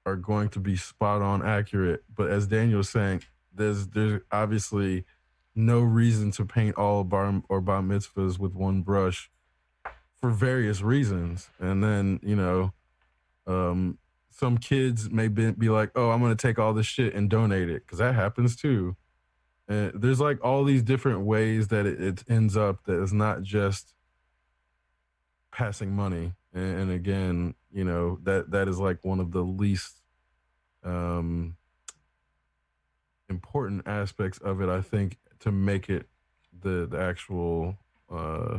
are going to be spot on accurate. But as Daniel was saying, there's obviously no reason to paint all bar or bat mitzvahs with one brush for various reasons. And then, some kids may be like, oh, I'm going to take all this shit and donate it, because that happens too. And there's like all these different ways that it ends up that is not just passing money. And again, that is like one of the least important important aspects of it, I think, to make it the actual uh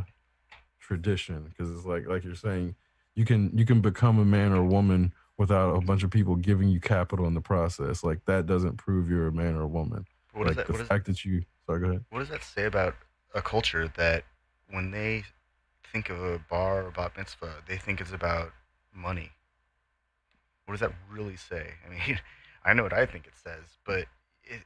tradition, because it's like you're saying, you can become a man or woman without a bunch of people giving you capital in the process. Like that doesn't prove you're a man or a woman. What does Like that the fact that you sorry, go ahead. what does that say about a culture that when they think of a bar or bat mitzvah, they think it's about money? What does that really say? I mean, I know what I think it says, but it,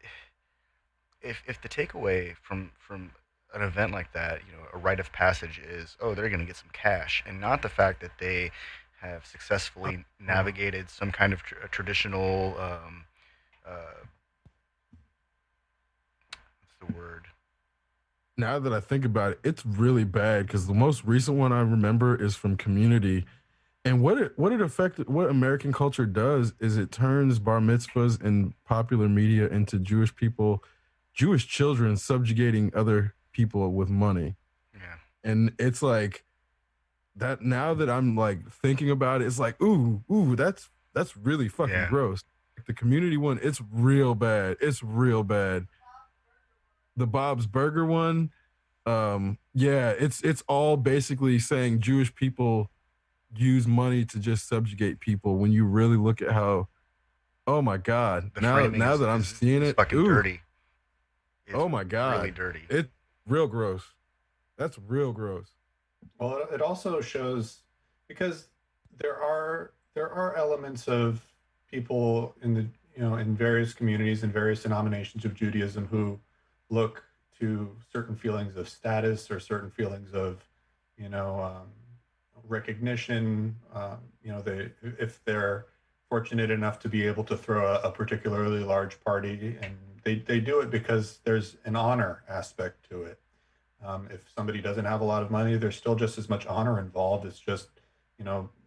if the takeaway from an event like that, a rite of passage is, oh, they're going to get some cash, and not the fact that they have successfully navigated some kind of traditional, uh, what's the word? Now that I think about it, it's really bad because the most recent one I remember is from Community. And what American culture does is it turns bar mitzvahs and popular media into Jewish children subjugating other people with money. Yeah, And it's like that now that I'm like thinking about it, it's like, that's really fucking yeah. gross. Like the Community one, it's real bad. It's real bad. The Bob's Burger one, yeah, it's all basically saying Jewish people use money to just subjugate people. When you really look at how, oh my god, The now framing now is that I'm is, seeing is it, fucking ooh, dirty. It's oh my really god, dirty. it real gross. That's real gross. Well, it also shows because there are elements of people in the in various communities and various denominations of Judaism who look to certain feelings of status or certain feelings of you know recognition. They if they're fortunate enough to be able to throw a particularly large party, and they do it because there's an honor aspect to it. If somebody doesn't have a lot of money, there's still just as much honor involved. It's just,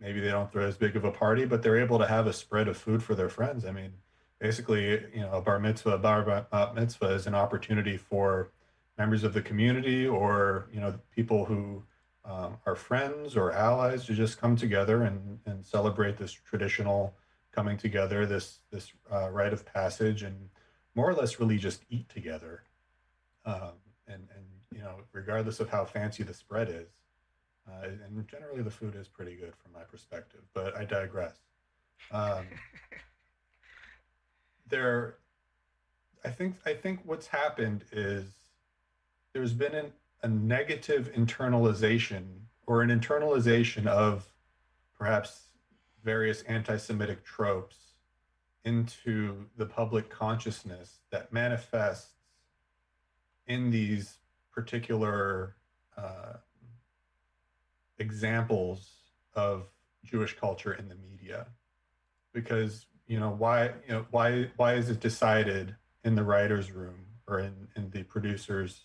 maybe they don't throw as big of a party, but they're able to have a spread of food for their friends. I mean, basically, a bar mitzvah is an opportunity for members of the community or, people who are friends or allies to just come together and celebrate this traditional coming together, this rite of passage, and more or less really just eat together. And regardless of how fancy the spread is, and generally the food is pretty good from my perspective. But I digress. Um, there, I think what's happened is there's been a negative internalization or an internalization of perhaps various anti-Semitic tropes into the public consciousness that manifests in these particular uh, examples of Jewish culture in the media, because why is it decided in the writers' room or in the producers'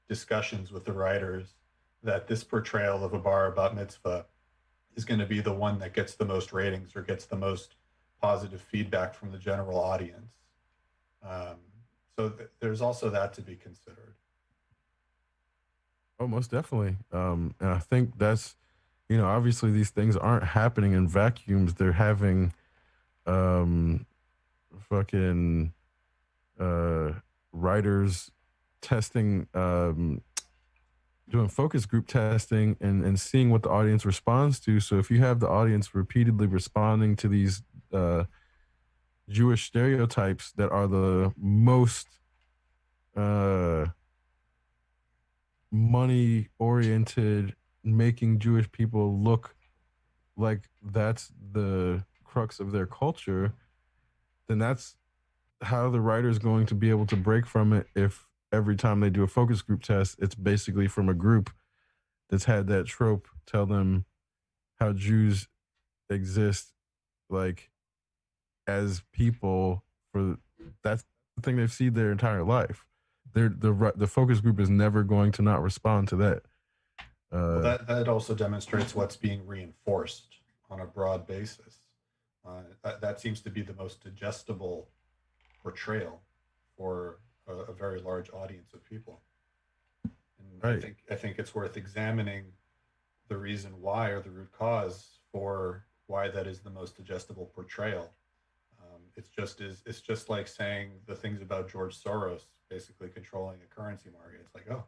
discussions with the writers that this portrayal of a bar bat mitzvah is going to be the one that gets the most ratings or gets the most positive feedback from the general audience? Um, so there's also that to be considered. Oh, most definitely. And I think that's, obviously these things aren't happening in vacuums. They're having um fucking uh writers testing, doing focus group testing and seeing what the audience responds to. So if you have the audience repeatedly responding to these uh Jewish stereotypes that are the most uh money oriented, making Jewish people look like that's the crux of their culture, then that's how the writer's going to be able to break from it. If every time they do a focus group test, it's basically from a group that's had that trope tell them how Jews exist, like as people, for that's the thing they've seen their entire life. The focus group is never going to not respond to that. Well, that also demonstrates what's being reinforced on a broad basis. That seems to be the most digestible portrayal for a very large audience of people. And Right. I think it's worth examining the reason why or the root cause for why that is the most digestible portrayal. it's just like saying the things about George Soros basically controlling a currency market. It's like, oh,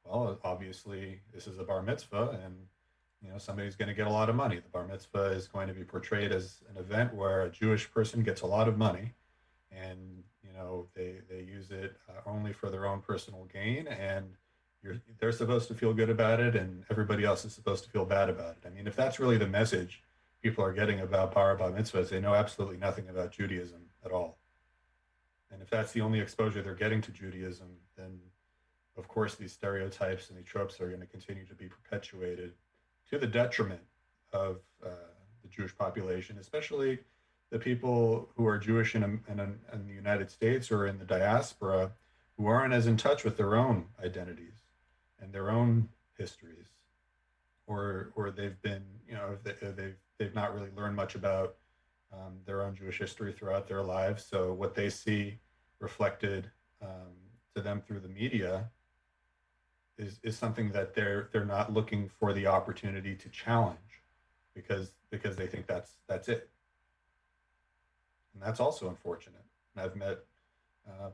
well, obviously this is a bar mitzvah, and somebody's going to get a lot of money. The bar mitzvah is going to be portrayed as an event where a Jewish person gets a lot of money, and they use it only for their own personal gain, and they're supposed to feel good about it, and everybody else is supposed to feel bad about it. I mean, if that's really the message people are getting about bar mitzvahs, they know absolutely nothing about Judaism at all. And if that's the only exposure they're getting to Judaism, then of course these stereotypes and these tropes are going to continue to be perpetuated to the detriment of the Jewish population, especially the people who are Jewish in the United States or in the diaspora, who aren't as in touch with their own identities and their own histories, or they've been, they've not really learned much about their own Jewish history throughout their lives. So what they see reflected to them through the media is something that they're not looking for the opportunity to challenge, because they think that's it, and that's also unfortunate. And I've met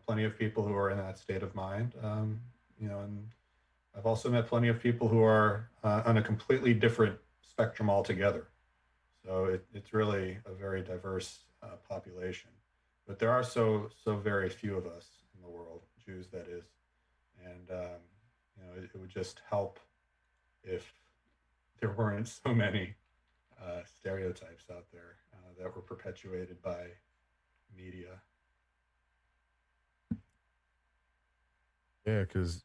plenty of people who are in that state of mind, and I've also met plenty of people who are on a completely different spectrum altogether. So it's really a very diverse population, but there are so very few of us in the world, Jews that is, and it would just help if there weren't so many stereotypes out there that were perpetuated by media. Yeah, because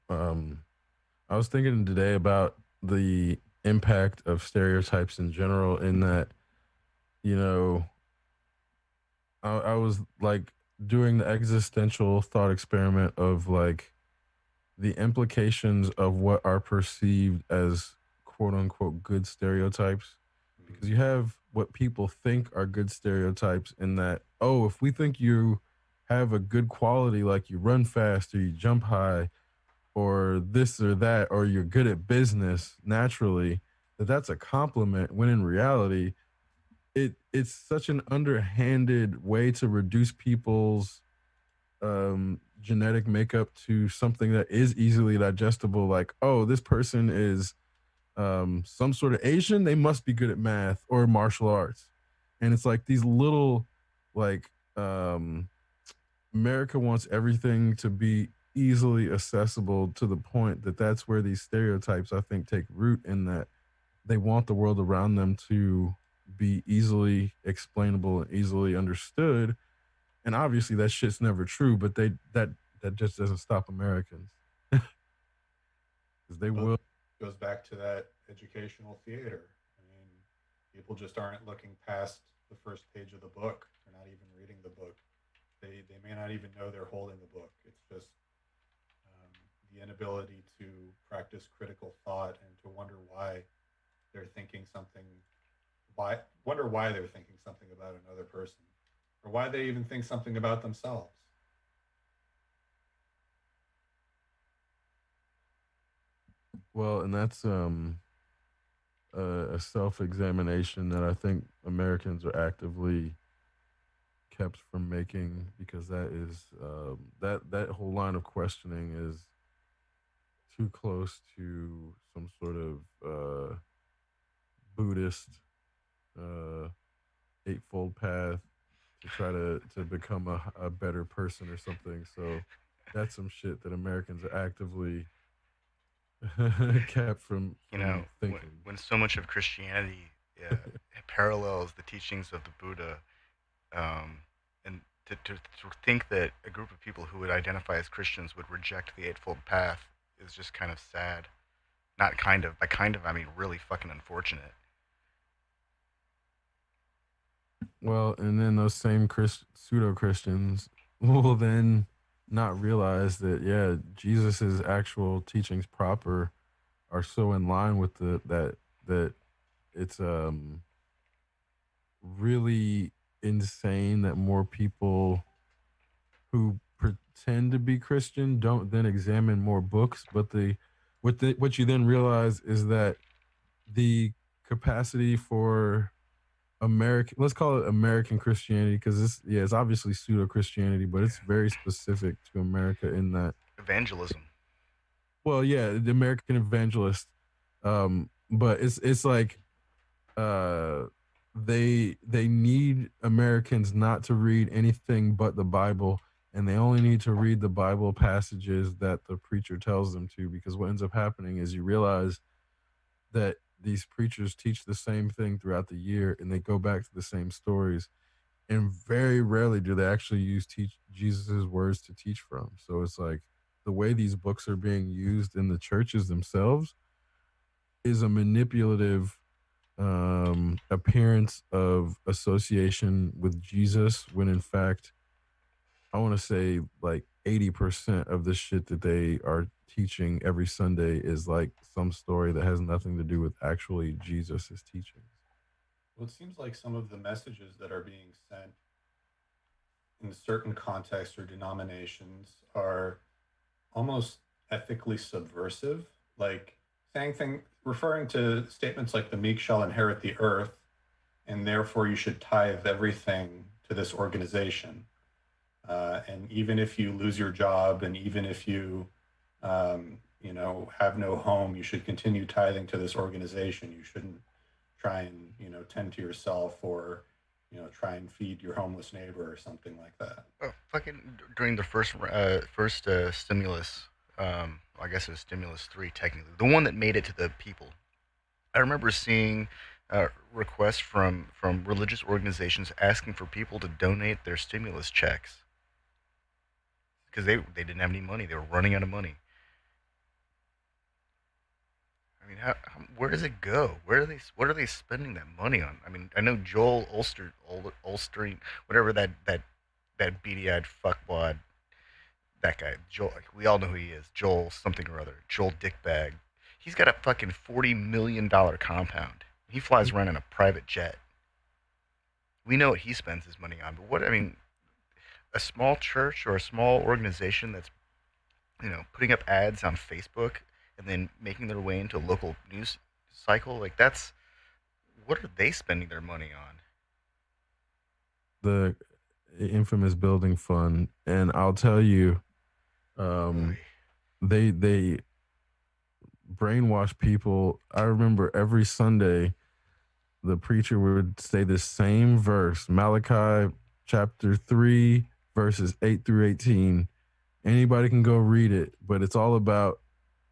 I was thinking today about the impact of stereotypes in general. In that, I was like doing the existential thought experiment of like the implications of what are perceived as quote unquote good stereotypes, because you have what people think are good stereotypes, in that, oh, if we think you have a good quality, like you run fast or you jump high or this or that, or you're good at business naturally, that's a compliment, when in reality it's such an underhanded way to reduce people's genetic makeup to something that is easily digestible. Like, oh, this person is some sort of Asian, they must be good at math or martial arts. And it's like these little, like, America wants everything to be easily accessible, to the point that that's where these stereotypes, I think, take root, in that they want the world around them to be easily explainable and easily understood. And obviously that shit's never true, but that just doesn't stop Americans. Because they will. Goes back to that educational theater. I mean, people just aren't looking past the first page of the book. They're not even reading the book. They may not even know they're holding the book. It's just the inability to practice critical thought and to wonder why they're thinking something. Wonder why they're thinking something about another person, or why they even think something about themselves. Well, and that's a self-examination that I think Americans are actively kept from making, because that is that whole line of questioning is too close to some sort of Buddhist eightfold path to try to become a better person or something. So that's some shit that Americans are actively kept from thinking. When so much of Christianity parallels the teachings of the Buddha, and to think that a group of people who would identify as Christians would reject the Eightfold Path is just kind of sad. Not kind of. By kind of, I mean really fucking unfortunate. Well, and then those same pseudo-Christians will then not realize that, yeah, Jesus's actual teachings proper are so in line with that it's really insane that more people who pretend to be Christian don't then examine more books. But what you then realize is that the capacity for American, let's call it American Christianity, because it's obviously pseudo Christianity, but it's very specific to America in that. Evangelism. Well, yeah, the American evangelist, but it's like uh, they need Americans not to read anything but the Bible, and they only need to read the Bible passages that the preacher tells them to, because what ends up happening is you realize that these preachers teach the same thing throughout the year, and they go back to the same stories, and very rarely do they actually use teach Jesus's words to teach from. So it's like the way these books are being used in the churches themselves is a manipulative appearance of association with Jesus, when in fact, I want to say like 80% of the shit that they are teaching every Sunday is like some story that has nothing to do with actually Jesus's teachings. Well, it seems like some of the messages that are being sent in certain contexts or denominations are almost ethically subversive, like referring to statements like the meek shall inherit the earth, and therefore you should tithe everything to this organization. And even if you lose your job, and even if you, have no home, you should continue tithing to this organization. You shouldn't try and, tend to yourself, or, try and feed your homeless neighbor or something like that. Fucking during the first stimulus, I guess it was stimulus 3 technically, the one that made it to the people. I remember seeing requests from religious organizations asking for people to donate their stimulus checks because they didn't have any money. They were running out of money. I mean, where does it go? What are they spending that money on? I mean, I know Joel Olstering, whatever that beady-eyed fuckwad, that guy, Joel. We all know who he is. Joel something or other. Joel Dickbag. He's got a fucking $40 million compound. He flies around in a private jet. We know what he spends his money on, but a small church or a small organization that's, putting up ads on Facebook and then making their way into a local news cycle, like what are they spending their money on? The infamous building fund, and I'll tell you, they brainwash people. I remember every Sunday the preacher would say the same verse, Malachi chapter 3 verses 8 through 18. Anybody can go read it, but it's all about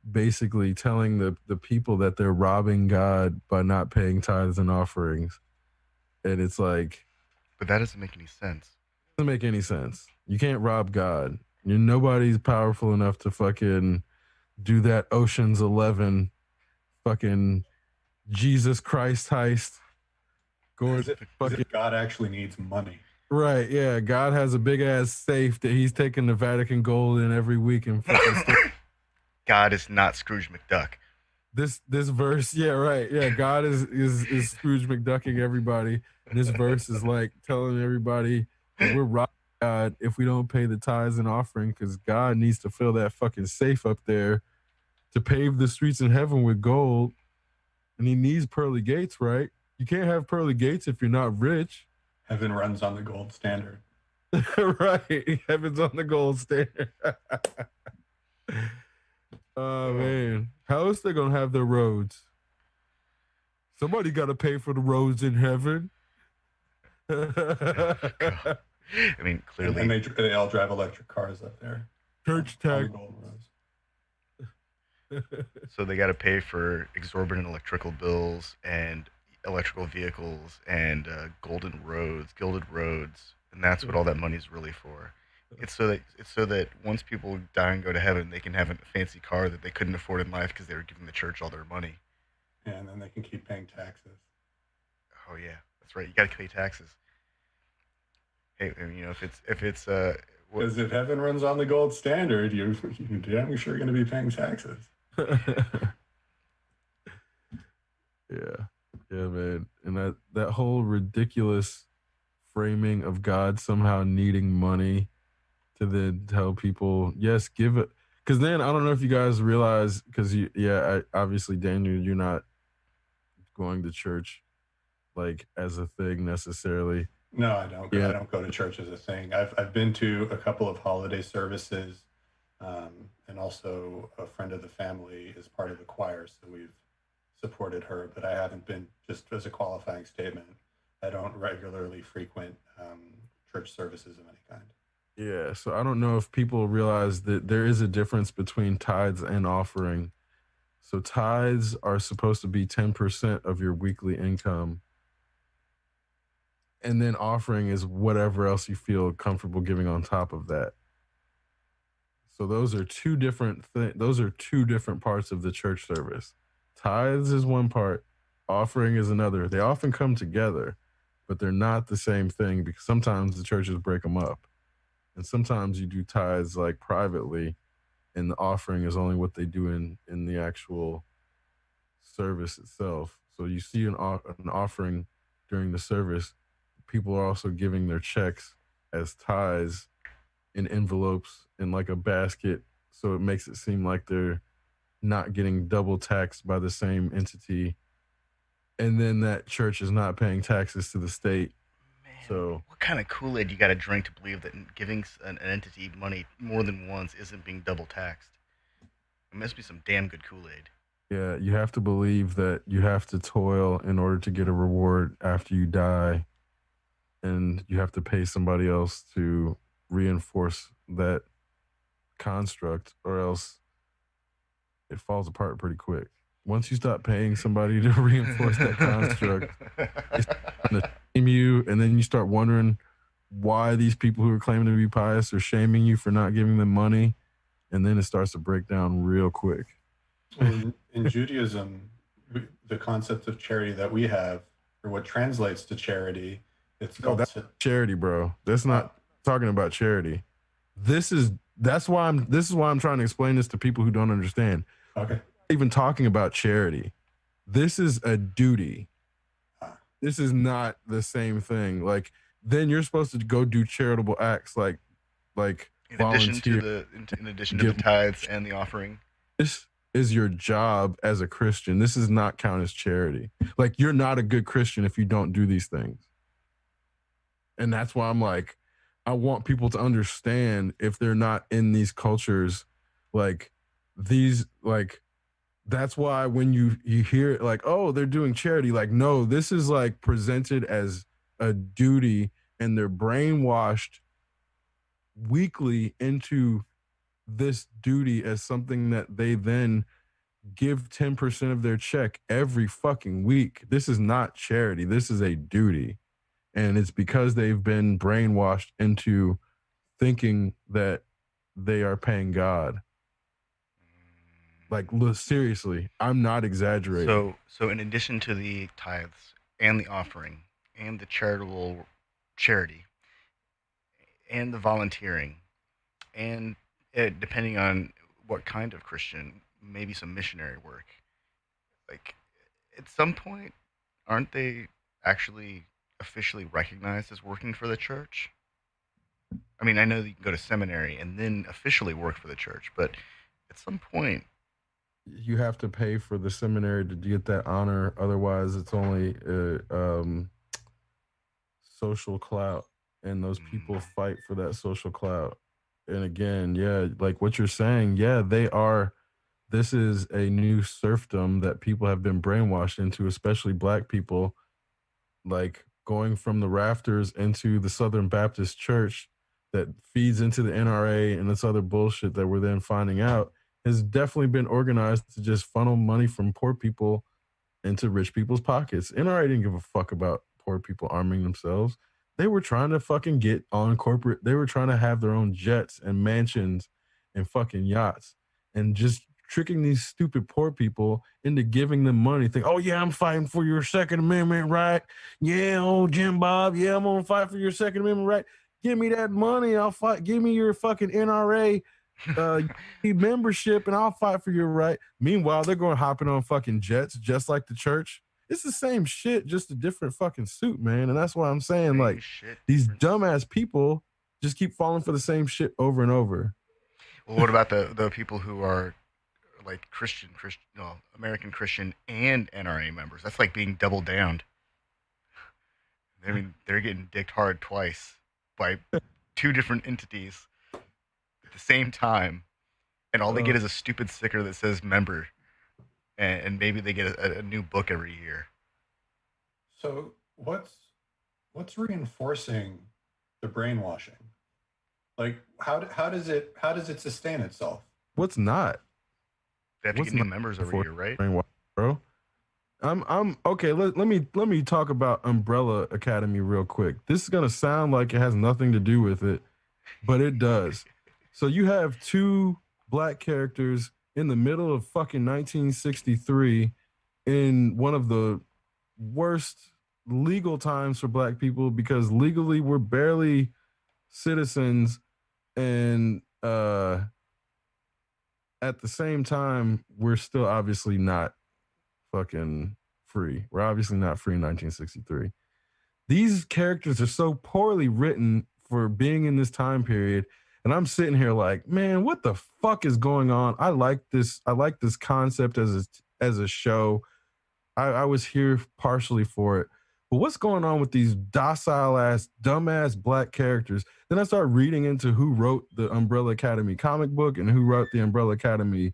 basically telling the people that they're robbing God by not paying tithes and offerings. And it's like, but that doesn't make any sense. Doesn't make any sense. You can't rob God. Nobody's powerful enough to fucking do that Ocean's 11 fucking Jesus Christ heist. As if God actually needs money. Right, yeah. God has a big ass safe that he's taking the Vatican gold in every week and fucking God is not Scrooge McDuck. This verse, yeah, right. Yeah, God is Scrooge McDucking everybody. And this verse is like telling everybody that we're robbing God if we don't pay the tithes and offering, because God needs to fill that fucking safe up there to pave the streets in heaven with gold. And he needs pearly gates, right? You can't have pearly gates if you're not rich. Heaven runs on the gold standard. Right. Heaven's on the gold standard. Oh, man. How else they going to have their roads? Somebody got to pay for the roads in heaven. I mean, clearly. And they all drive electric cars up there. Church tax. So they got to pay for exorbitant electrical bills and electrical vehicles and gilded roads, and that's what all that money's really for. It's so that once people die and go to heaven, they can have a fancy car that they couldn't afford in life because they were giving the church all their money. Yeah, and then they can keep paying taxes. Oh yeah, that's right. You got to pay taxes. Hey, if it's because if heaven runs on the gold standard, you're damn sure going to be paying taxes. Yeah, man. And that whole ridiculous framing of God somehow needing money to then tell people, yes, give it. Because then, I don't know if you guys realize, because obviously, Daniel, you're not going to church like as a thing necessarily. No, I don't. I Yeah, don't go to church as a thing. I've been to a couple of holiday services, and also a friend of the family is part of the choir, so we've supported her. But I haven't been, just as a qualifying statement. I don't regularly frequent church services of any kind. yeah. So I don't know if people realize that there is a difference between tithes and offering. So tithes are supposed to be 10% of your weekly income. And then offering is whatever else you feel comfortable giving on top of that. So those are those are two different parts of the church service. Tithes is one part, offering is another. They often come together, but they're not the same thing because sometimes the churches break them up. And sometimes you do tithes like privately, and the offering is only what they do in the actual service itself. So you see an offering during the service. People are also giving their checks as tithes in envelopes in like a basket. So it makes it seem like they're not getting double taxed by the same entity. And then that church is not paying taxes to the state. Man, So what kind of Kool-Aid you got to drink to believe that giving an entity money more than once isn't being double taxed? It must be some damn good Kool-Aid. yeah, you have to believe that you have to toil in order to get a reward after you die. And you have to pay somebody else to reinforce that construct, or else it falls apart pretty quick. Once you stop paying somebody to reinforce that construct, they start trying to shame you, and then you start wondering why these people who are claiming to be pious are shaming you for not giving them money, and then it starts to break down real quick. Well, in Judaism, the concept of charity that we have, or what translates to charity, it's No, called that's charity, bro. That's not talking about charity. This is why I'm trying to explain this to people who don't understand. okay. Even talking about charity. This is a duty. This is not the same thing. Like, then you're supposed to go do charitable acts like In addition to volunteer. the tithes and the offering. This is your job as a Christian. This does not count as charity. Like, you're not a good Christian if you don't do these things. And that's why I'm like, I want people to understand, if they're not in these cultures, like these, like, that's why when you hear it, like, oh, they're doing charity, like, no, this is like presented as a duty, and they're brainwashed weekly into this duty as something that they then give 10% of their check every fucking week. This is not charity. This is a duty. And it's because they've been brainwashed into thinking that they are paying God. Like, look, seriously, I'm not exaggerating. So in addition to the tithes and the offering and the charity and the volunteering and depending on what kind of Christian, maybe some missionary work, like at some point, aren't they actually officially recognized as working for the church? I mean, I know that you can go to seminary and then officially work for the church, but at some point, You have to pay for the seminary to get that honor. Otherwise, it's only social clout, and those people fight for that social clout. And again, yeah, like what you're saying, yeah, they are. This is a new serfdom that people have been brainwashed into, especially Black people, like going from the rafters into the Southern Baptist Church that feeds into the NRA and this other bullshit that we're then finding out has definitely been organized to just funnel money from poor people into rich people's pockets. NRA didn't give a fuck about poor people arming themselves. They were trying to fucking get on corporate. They were trying to have their own jets and mansions and fucking yachts, and just tricking these stupid poor people into giving them money. Think, oh yeah, I'm fighting for your Second Amendment right. Yeah, old Jim Bob. Yeah, I'm gonna fight for your Second Amendment right. Give me that money. I'll fight. Give me your fucking NRA membership, and I'll fight for your right. Meanwhile, they're going hopping on fucking jets, just like the church. It's the same shit, just a different fucking suit, man. And that's why I'm saying, same like, shit, these different dumbass people just keep falling for the same shit over and over. Well, what about the people who are like Christian, no, American Christian and NRA members? That's like being double downed. I mean, they're getting dicked hard twice by two different entities at the same time, and all they get is a stupid sticker that says member, and maybe they get a new book every year. So what's reinforcing the brainwashing? Like how does it sustain itself? What's not? They have to get new members every year, right? Bro. I'm okay. Let me talk about Umbrella Academy real quick. This is gonna sound like it has nothing to do with it, but it does. So you have two black characters in the middle of fucking 1963 in one of the worst legal times for black people because legally we're barely citizens and at the same time we're still obviously not fucking free. We're obviously not free in 1963. These characters are so poorly written for being in this time period. And I'm sitting here like, man, what the fuck is going on? I like this concept as a show. I was here partially for it. But what's going on with these docile ass, dumbass black characters? Then I start reading into who wrote the Umbrella Academy comic book and who wrote the Umbrella Academy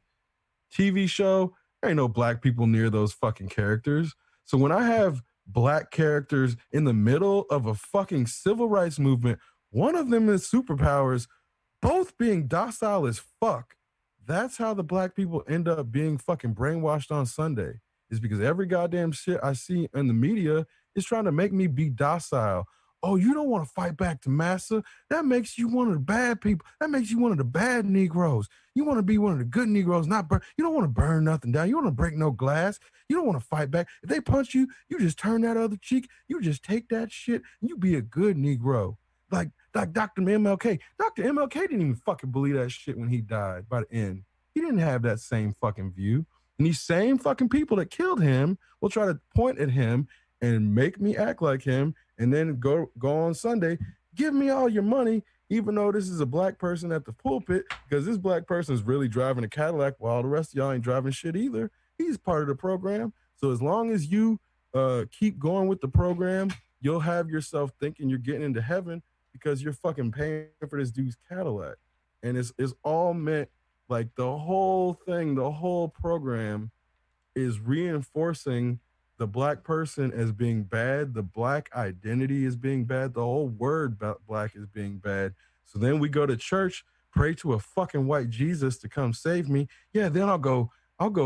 TV show. There ain't no black people near those fucking characters. So when I have black characters in the middle of a fucking civil rights movement, one of them is superpowers, both being docile as fuck. That's how the black people end up being fucking brainwashed on Sunday. Is because every goddamn shit I see in the media is trying to make me be docile. Oh, you don't want to fight back to massa? That makes you one of the bad people. That makes you one of the bad Negroes. You want to be one of the good Negroes, not burn. You don't want to burn nothing down. You don't want to break no glass. You don't want to fight back. If they punch you, you just turn that other cheek. You just take that shit and you be a good Negro. Like Dr. MLK. Dr. MLK didn't even fucking believe that shit when he died by the end. He didn't have that same fucking view. And these same fucking people that killed him will try to point at him and make me act like him and then go on Sunday, give me all your money, even though this is a black person at the pulpit, because this black person is really driving a Cadillac while the rest of y'all ain't driving shit either. He's part of the program. So as long as you keep going with the program, you'll have yourself thinking you're getting into heaven because you're fucking paying for this dude's Cadillac. And it's all meant, like the whole thing, the whole program is reinforcing the black person as being bad. The black identity is being bad. The whole word black is being bad. So then we go to church, pray to a fucking white Jesus to come save me. Yeah, then I'll go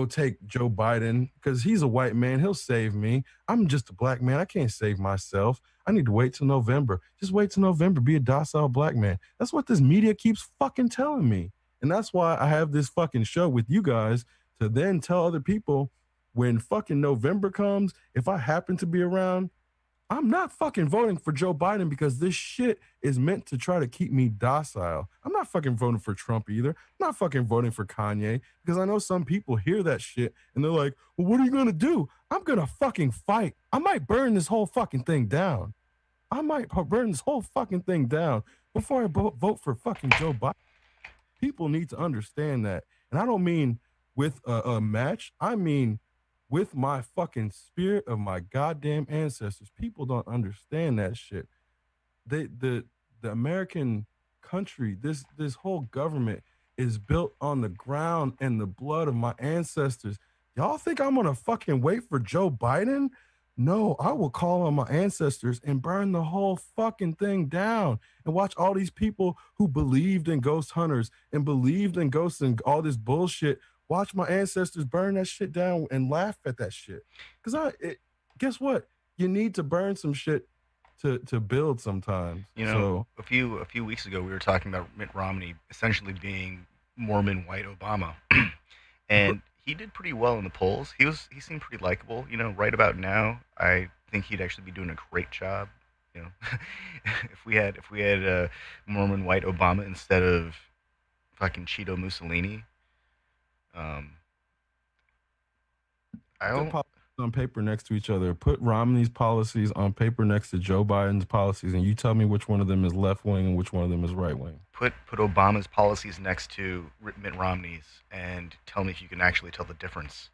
take Joe Biden because he's a white man. He'll save me. I'm just a black man. I can't save myself. I need to wait till November. Just wait till November. Be a docile black man. That's what this media keeps fucking telling me. And that's why I have this fucking show with you guys to then tell other people when fucking November comes, if I happen to be around, I'm not fucking voting for Joe Biden because this shit is meant to try to keep me docile. I'm not fucking voting for Trump either. I'm not fucking voting for Kanye because I know some people hear that shit and they're like, well, what are you going to do? I'm going to fucking fight. I might burn this whole fucking thing down. I might burn this whole fucking thing down before I vote for fucking Joe Biden. People need to understand that. And I don't mean with a match. I mean with my fucking spirit of my goddamn ancestors. People don't understand that shit. The American country, this whole government is built on the ground and the blood of my ancestors. Y'all think I'm gonna fucking wait for Joe Biden? No, I will call on my ancestors and burn the whole fucking thing down and watch all these people who believed in ghost hunters and believed in ghosts and all this bullshit. Watch my ancestors burn that shit down and laugh at that shit. Because guess what? You need to burn some shit to build sometimes. You know, a few weeks ago, we were talking about Mitt Romney essentially being Mormon white Obama. And he did pretty well in the polls. He seemed pretty likable. You know, right about now, I think he'd actually be doing a great job. You know, if we had a Mormon white Obama instead of fucking Cheeto Mussolini. I don't on paper next to each other. Put Romney's policies on paper next to Joe Biden's policies, and you tell me which one of them is left wing and which one of them is right wing. Put Obama's policies next to Mitt Romney's, and tell me if you can actually tell the difference.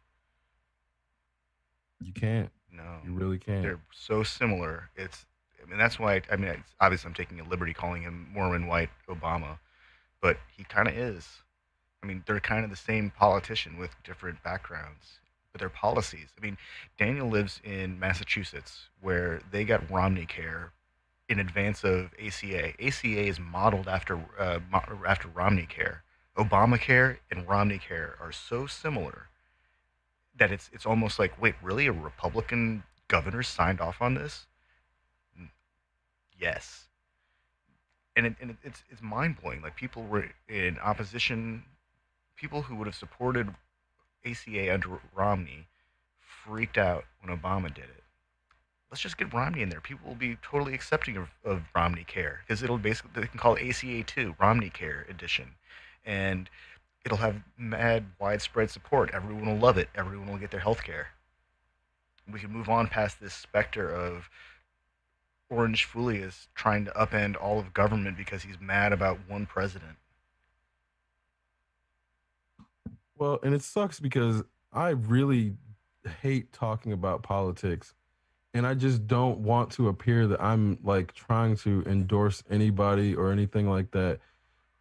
You can't. No, you really can't. They're so similar. I mean, that's why. I mean, obviously, I'm taking a liberty calling him Mormon White Obama, but he kind of is. I mean, they're kind of the same politician with different backgrounds, but their policies. I mean, Daniel lives in Massachusetts, where they got Romney Care in advance of ACA. ACA is modeled after Romney Care. Obamacare and Romney Care are so similar that it's almost like, wait, really, a Republican governor signed off on this? Yes, it's mind blowing. Like people were in opposition, people who would have supported ACA under Romney freaked out when Obama did it. Let's just get Romney in there. People will be totally accepting of Romney Care because it'll basically, they can call it ACA 2, Romney Care Edition. And it'll have mad widespread support. Everyone will love it. Everyone will get their health care. We can move on past this specter of Orange Fulius trying to upend all of government because he's mad about one president. Well, and it sucks because I really hate talking about politics, and I just don't want to appear that I'm like trying to endorse anybody or anything like that.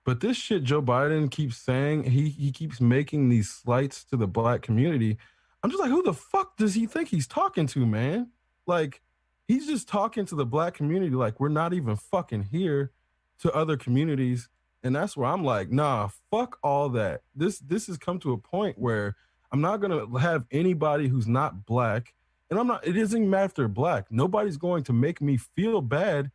But this shit Joe Biden keeps saying, he keeps making these slights to the black community. I'm just like, who the fuck does he think he's talking to, man? Like, he's just talking to the black community like we're not even fucking here to other communities. And that's where I'm like, nah, fuck all that. This has come to a point where I'm not gonna have anybody who's not black, and I'm not. It doesn't even matter if they're black. Nobody's going to make me feel bad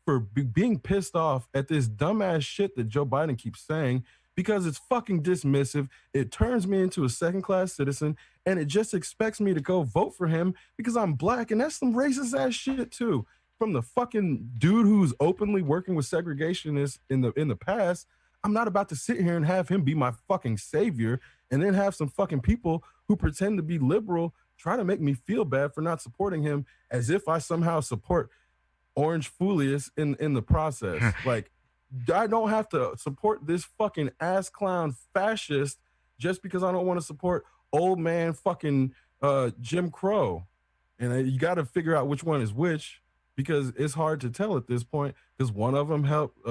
for being pissed off at this dumbass shit that Joe Biden keeps saying because it's fucking dismissive. It turns me into a second class citizen and it just expects me to go vote for him because I'm black. And that's some racist ass shit too. From the fucking dude who's openly working with segregationists in the past. I'm not about to sit here and have him be my fucking savior and then have some fucking people who pretend to be liberal try to make me feel bad for not supporting him as if I somehow support Orange Fulius in the process. Like, I don't have to support this fucking ass clown fascist just because I don't want to support old man fucking Jim Crow. And you got to figure out which one is which because it's hard to tell at this point because one of them helped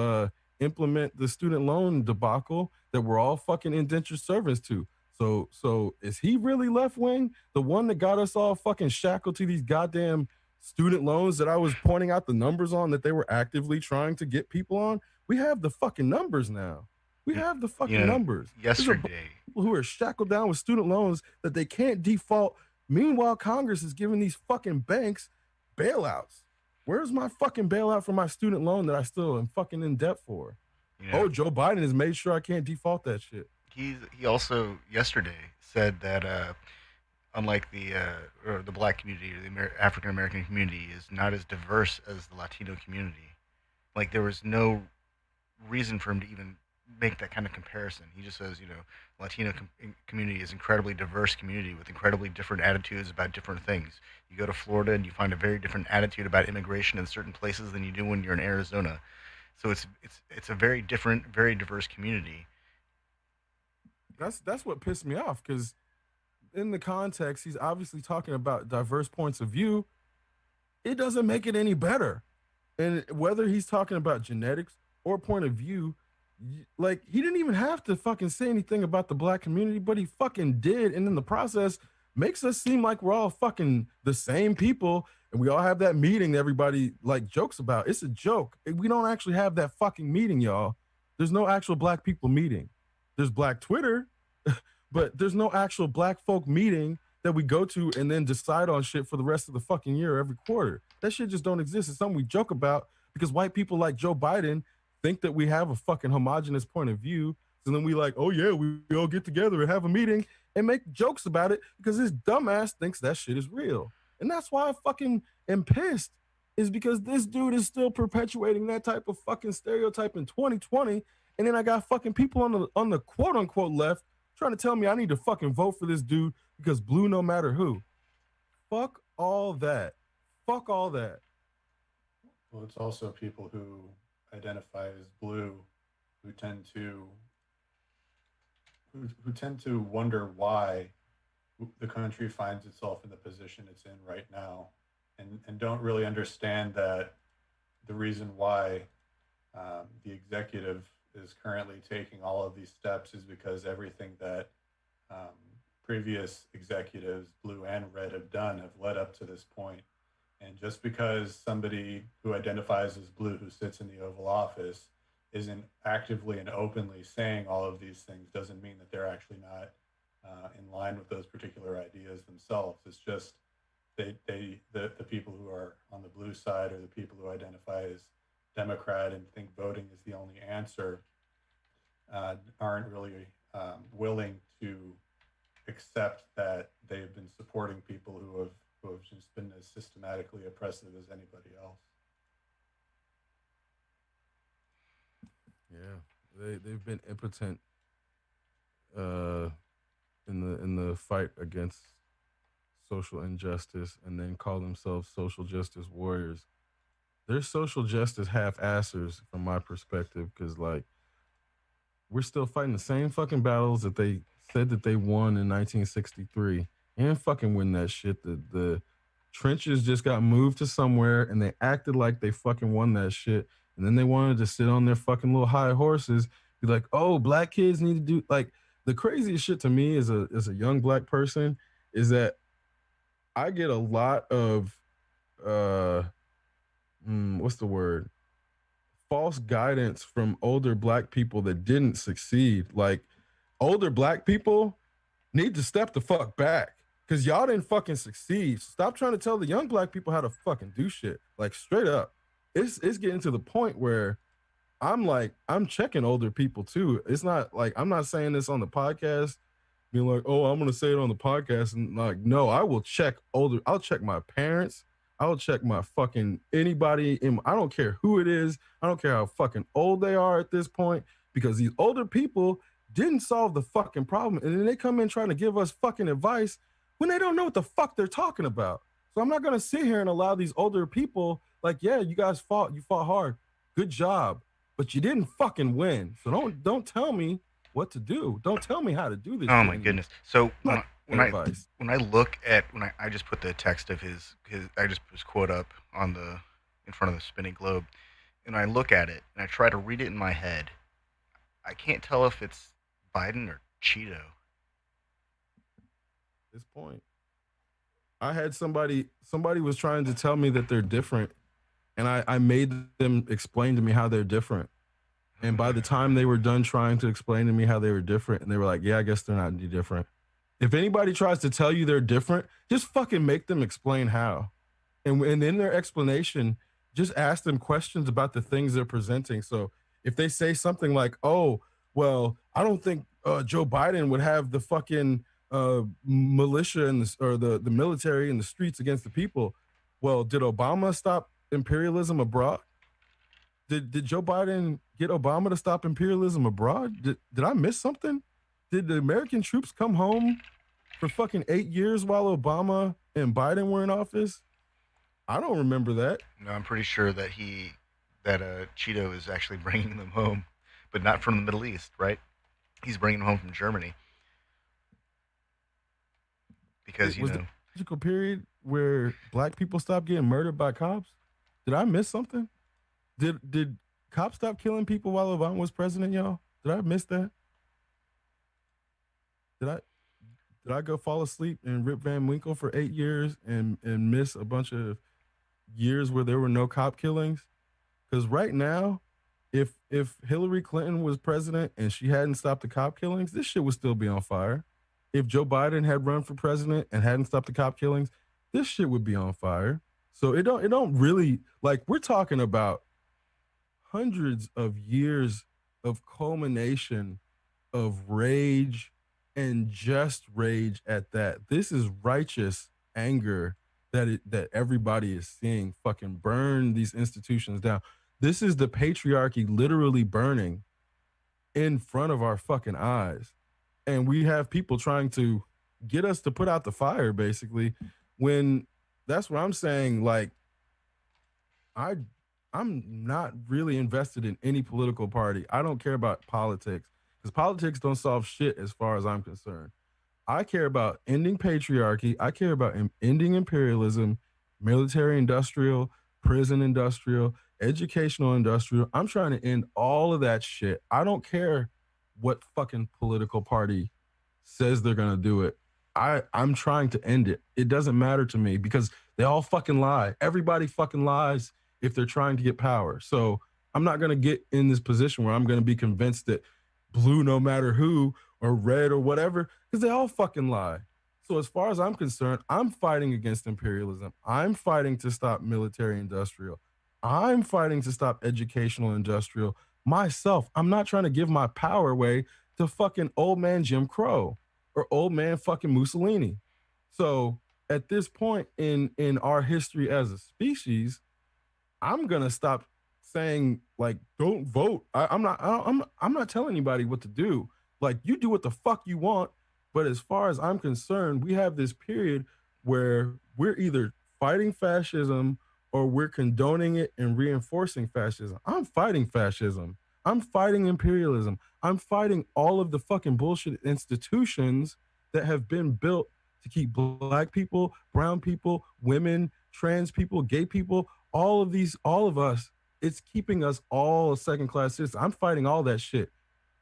implement the student loan debacle that we're all fucking indentured servants to. So is he really left wing? The one that got us all fucking shackled to these goddamn student loans that I was pointing out the numbers on that they were actively trying to get people on? We have the fucking numbers now. We have the fucking numbers. Yesterday, people who are shackled down with student loans that they can't default. Meanwhile, Congress is giving these fucking banks bailouts. Where's my fucking bailout for my student loan that I still am fucking in debt for? Oh, Joe Biden has made sure I can't default that shit. He also yesterday said that unlike the black community or the African American community is not as diverse as the Latino community. Like there was no reason for him to even make that kind of comparison. He just says, Latino community is incredibly diverse community with incredibly different attitudes about different things. You go to Florida and you find a very different attitude about immigration in certain places than you do when you're in Arizona. So it's a very different, very diverse community. That's what pissed me off because in the context, he's obviously talking about diverse points of view. It doesn't make it any better. And whether he's talking about genetics or point of view, like he didn't even have to fucking say anything about the black community, but he fucking did. And in the process, makes us seem like we're all fucking the same people and we all have that meeting that everybody like jokes about. It's a joke. We don't actually have that fucking meeting, y'all. There's no actual black people meeting. There's Black Twitter, but there's no actual black folk meeting that we go to and then decide on shit for the rest of the fucking year every quarter. That shit just don't exist. It's something we joke about because white people like Joe Biden think that we have a fucking homogenous point of view. So then we like, oh yeah, we all get together and have a meeting and make jokes about it because this dumbass thinks that shit is real. And that's why I fucking am pissed is because this dude is still perpetuating that type of fucking stereotype in 2020. And then I got fucking people on the quote unquote left trying to tell me I need to fucking vote for this dude because blue no matter who. Fuck all that. Fuck all that. Well, it's also people who identify as blue who tend to wonder why the country finds itself in the position it's in right now and don't really understand that the reason why the executive is currently taking all of these steps is because everything that um, previous executives, blue and red, have done have led up to this point. And just because somebody who identifies as blue who sits in the Oval Office isn't actively and openly saying all of these things doesn't mean that they're actually not in line with those particular ideas themselves. It's just the people who are on the blue side, or the people who identify as Democrat and think voting is the only answer, aren't really willing to accept that they've been supporting people who have just been as systematically oppressive as anybody else. Yeah, they've been impotent uh, in the fight against social injustice, and then call themselves social justice warriors. They're social justice half-assers from my perspective, because like we're still fighting the same fucking battles that they said that they won in 1963. And fucking win that shit. The trenches just got moved to somewhere, and they acted like they fucking won that shit. And then they wanted to sit on their fucking little high horses, be like, "Oh, black kids need to do like." The craziest shit to me as a young black person is that I get a lot of uh what's the word? False guidance from older black people that didn't succeed. Like older black people need to step the fuck back, because y'all didn't fucking succeed. Stop trying to tell the young black people how to fucking do shit. Like straight up. It's getting to the point where I'm like, I'm checking older people too. It's not like I'm not saying this on the podcast, being like, oh, I'm gonna say it on the podcast. And like, no, I will check older, I'll check my parents, I'll check my fucking anybody I don't care who it is, I don't care how fucking old they are at this point, because these older people didn't solve the fucking problem. And then they come in trying to give us fucking advice when they don't know what the fuck they're talking about. So I'm not gonna sit here and allow these older people, like, yeah, you guys you fought hard. Good job. But you didn't fucking win. So don't tell me what to do. Don't tell me how to do this. Oh shit my anymore. goodness! So Not advice. when I look at I just put the text of his I just put his quote up on the in front of the spinning globe, and I look at it and I try to read it in my head. I can't tell if it's Biden or Cheeto. At this point, I had somebody was trying to tell me that they're different, and I made them explain to me how they're different. And by the time they were done trying to explain to me how they were different, and they were like, yeah, I guess they're not any different. If anybody tries to tell you they're different, just fucking make them explain how. And in their explanation, just ask them questions about the things they're presenting. So if they say something like, oh, well, I don't think Joe Biden would have the fucking militia or the military in the streets against the people. Well, did Obama stop imperialism abroad? Did Joe Biden get Obama to stop imperialism abroad? Did I miss something? Did the American troops come home for fucking 8 years while Obama and Biden were in office? I don't remember that. No, I'm pretty sure that Cheeto is actually bringing them home, but not from the Middle East, right? He's bringing them home from Germany. Because, was the magical period where black people stopped getting murdered by cops? Did I miss something? Did cops stop killing people while Obama was president, y'all? Did I miss that? Did I go fall asleep in Rip Van Winkle for 8 years and miss a bunch of years where there were no cop killings? Because right now, if Hillary Clinton was president and she hadn't stopped the cop killings, this shit would still be on fire. If Joe Biden had run for president and hadn't stopped the cop killings, this shit would be on fire. So it don't really, like, we're talking about hundreds of years of culmination of rage, and just rage at that. This is righteous anger that everybody is seeing fucking burn these institutions down. This is the patriarchy literally burning in front of our fucking eyes. And we have people trying to get us to put out the fire, basically, when that's what I'm saying. Like, I'm not really invested in any political party. I don't care about politics, because politics don't solve shit as far as I'm concerned. I care about ending patriarchy. I care about ending imperialism, military industrial, prison industrial, educational, industrial. I'm trying to end all of that shit. I don't care what fucking political party says they're gonna do it. I'm trying to end it. It doesn't matter to me because they all fucking lie. Everybody fucking lies if they're trying to get power. So I'm not gonna get in this position where I'm gonna be convinced that blue no matter who or red or whatever, because they all fucking lie. So as far as I'm concerned, I'm fighting against imperialism. I'm fighting to stop military industrial. I'm fighting to stop educational industrial myself. I'm not trying to give my power away to fucking old man Jim Crow or old man fucking Mussolini. So at this point in our history as a species, I'm gonna stop saying like don't vote. I'm not telling anybody what to do. Like you do what the fuck you want. But as far as I'm concerned, we have this period where we're either fighting fascism or we're condoning it and reinforcing fascism. I'm fighting fascism. I'm fighting imperialism. I'm fighting all of the fucking bullshit institutions that have been built to keep black people, brown people, women, trans people, gay people, all of us, it's keeping us all second class citizens. I'm fighting all that shit.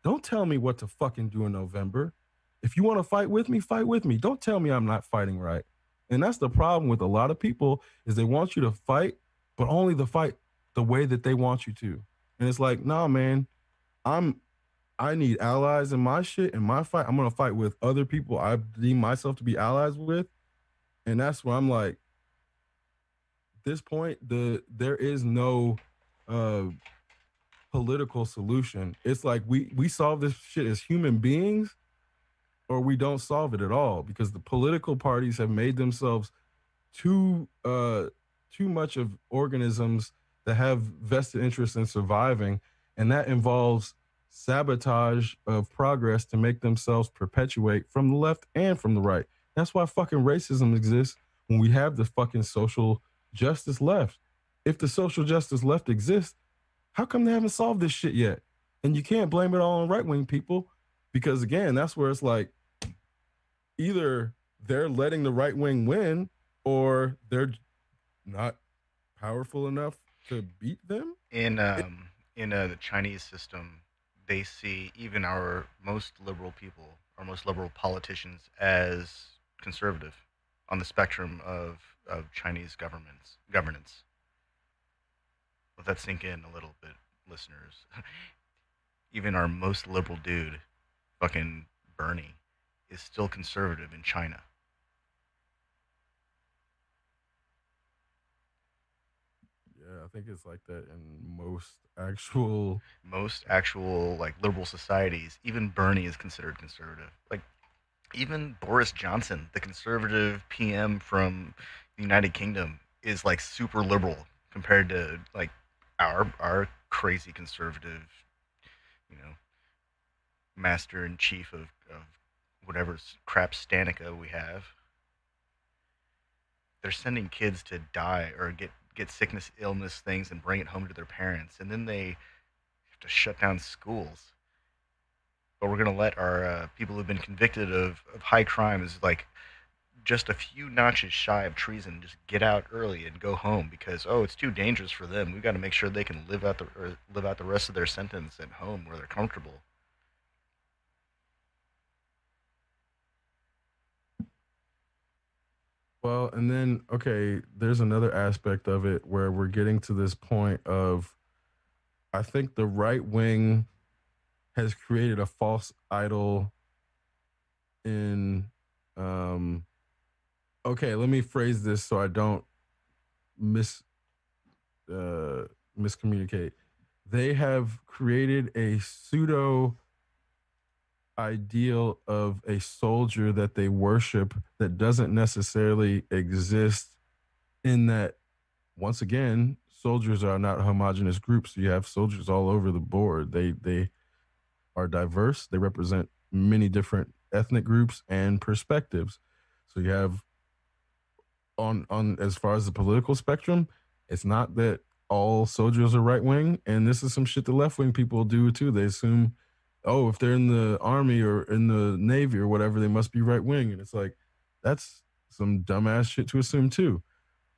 Don't tell me what to fucking do in November. If you want to fight with me, fight with me. Don't tell me I'm not fighting right. And that's the problem with a lot of people is they want you to fight, but only to fight the way that they want you to. And it's like, nah, man, I need allies in my shit in my fight. I'm gonna fight with other people I deem myself to be allies with. And that's where I'm like, this point, there is no uh political solution. It's like we solve this shit as human beings or we don't solve it at all because the political parties have made themselves too much of organisms that have vested interest in surviving, and that involves sabotage of progress to make themselves perpetuate from the left and from the right. That's why fucking racism exists when we have the fucking social justice left. If the social justice left exists, how come they haven't solved this shit yet? And you can't blame it all on right wing people because, again, that's where it's like either they're letting the right wing win or they're not powerful enough to beat them. In the Chinese system, they see even our most liberal people, our most liberal politicians, as conservative on the spectrum of Chinese governance. Let that sink in a little bit, listeners. Even our most liberal dude, fucking Bernie, is still conservative in China. Yeah, I think it's like that in most actual like liberal societies. Even Bernie is considered conservative. Like even Boris Johnson, the conservative PM from the United Kingdom, is like super liberal compared to like our crazy conservative, master in chief of whatever crap Stanica we have. They're sending kids to die or get sickness, illness things and bring it home to their parents, and then they have to shut down schools. But we're gonna let our people who've been convicted of high crimes, like just a few notches shy of treason, just get out early and go home because it's too dangerous for them. We've got to make sure they can live out the rest of their sentence at home where they're comfortable. Well, and then, okay, there's another aspect of it where we're getting to this point of, I think the right wing has created a false idol in, okay, let me phrase this so I don't miscommunicate. They have created a pseudo ideal of a soldier that they worship that doesn't necessarily exist in that, once again, soldiers are not homogenous groups. You have soldiers all over the board. They are diverse. They represent many different ethnic groups and perspectives. So you have on as far as the political spectrum, it's not that all soldiers are right wing, and this is some shit the left wing people do too. They assume, oh, if they're in the army or in the navy or whatever, they must be right wing, and it's like that's some dumbass shit to assume too.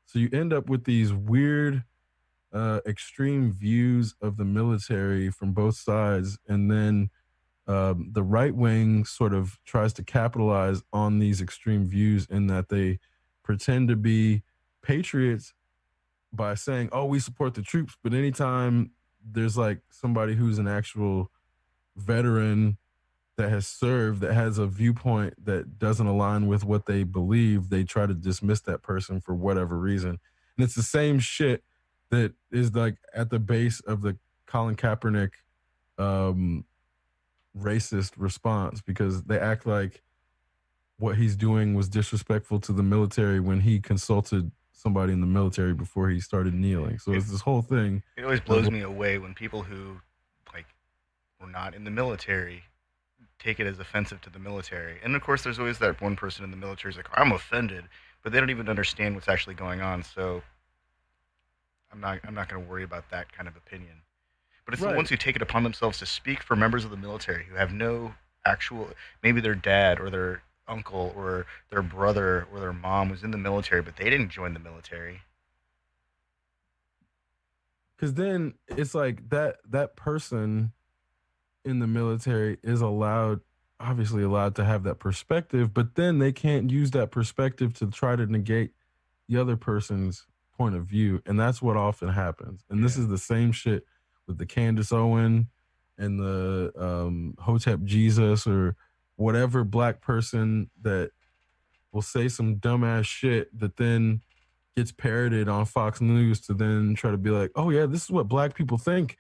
So you end up with these weird extreme views of the military from both sides, and then the right wing sort of tries to capitalize on these extreme views in that they pretend to be patriots by saying, "Oh, we support the troops," but anytime there's like somebody who's an actual veteran that has served that has a viewpoint that doesn't align with what they believe, they try to dismiss that person for whatever reason. And it's the same shit that is like at the base of the Colin Kaepernick um, racist response, because they act like what he's doing was disrespectful to the military when he consulted somebody in the military before he started kneeling. So it's this whole thing. It always blows me away when people who like were not in the military take it as offensive to the military. And of course, there's always that one person in the military who's like, "I'm offended," but they don't even understand what's actually going on. So I'm not going to worry about that kind of opinion. But it's the ones who take it upon themselves to speak for members of the military who have no actual, maybe their dad or their uncle or their brother or their mom was in the military, but they didn't join the military. Because then it's like that person in the military is obviously allowed to have that perspective, but then they can't use that perspective to try to negate the other person's point of view, and that's what often happens. And this is the same shit with the Candace Owen and the Hotep Jesus or whatever black person that will say some dumbass shit that then gets parroted on Fox News to then try to be like, oh yeah, this is what black people think.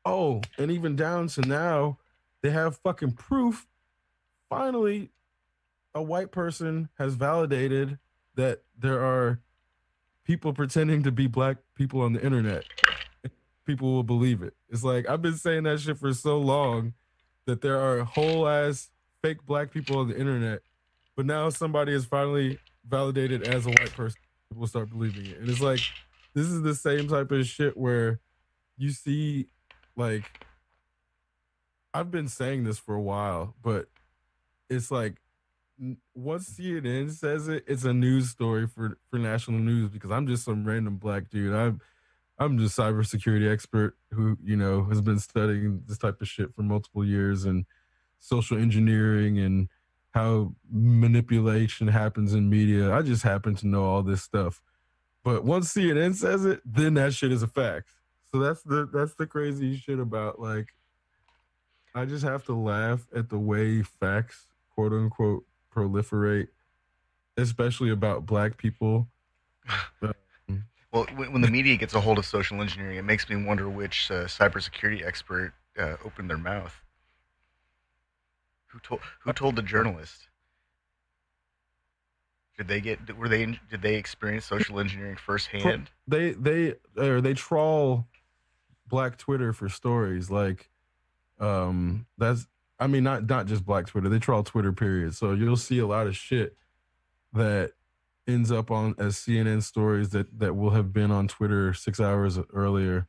Oh, and even down to now, they have fucking proof. Finally, a white person has validated that there are people pretending to be black people on the internet. People will believe it. It's like, I've been saying that shit for so long that there are whole ass fake black people on the internet, but now somebody is finally validated as a white person. People start believing it. And it's like, this is the same type of shit where you see, like, I've been saying this for a while, but it's like, once CNN says it, it's a news story for national news, because I'm just some random black dude. I'm just cybersecurity expert who, has been studying this type of shit for multiple years, and social engineering and how manipulation happens in media. I just happen to know all this stuff. But once CNN says it, then that shit is a fact. So that's the crazy shit about, like, I just have to laugh at the way facts, quote unquote, proliferate, especially about black people. Well, when the media gets a hold of social engineering, it makes me wonder which cybersecurity expert opened their mouth. Who told the journalist? Did they experience social engineering firsthand? They trawl black Twitter for stories, like that's, I mean, not just black Twitter. They trawl Twitter, period. So you'll see a lot of shit that ends up on as CNN stories that will have been on Twitter 6 hours earlier,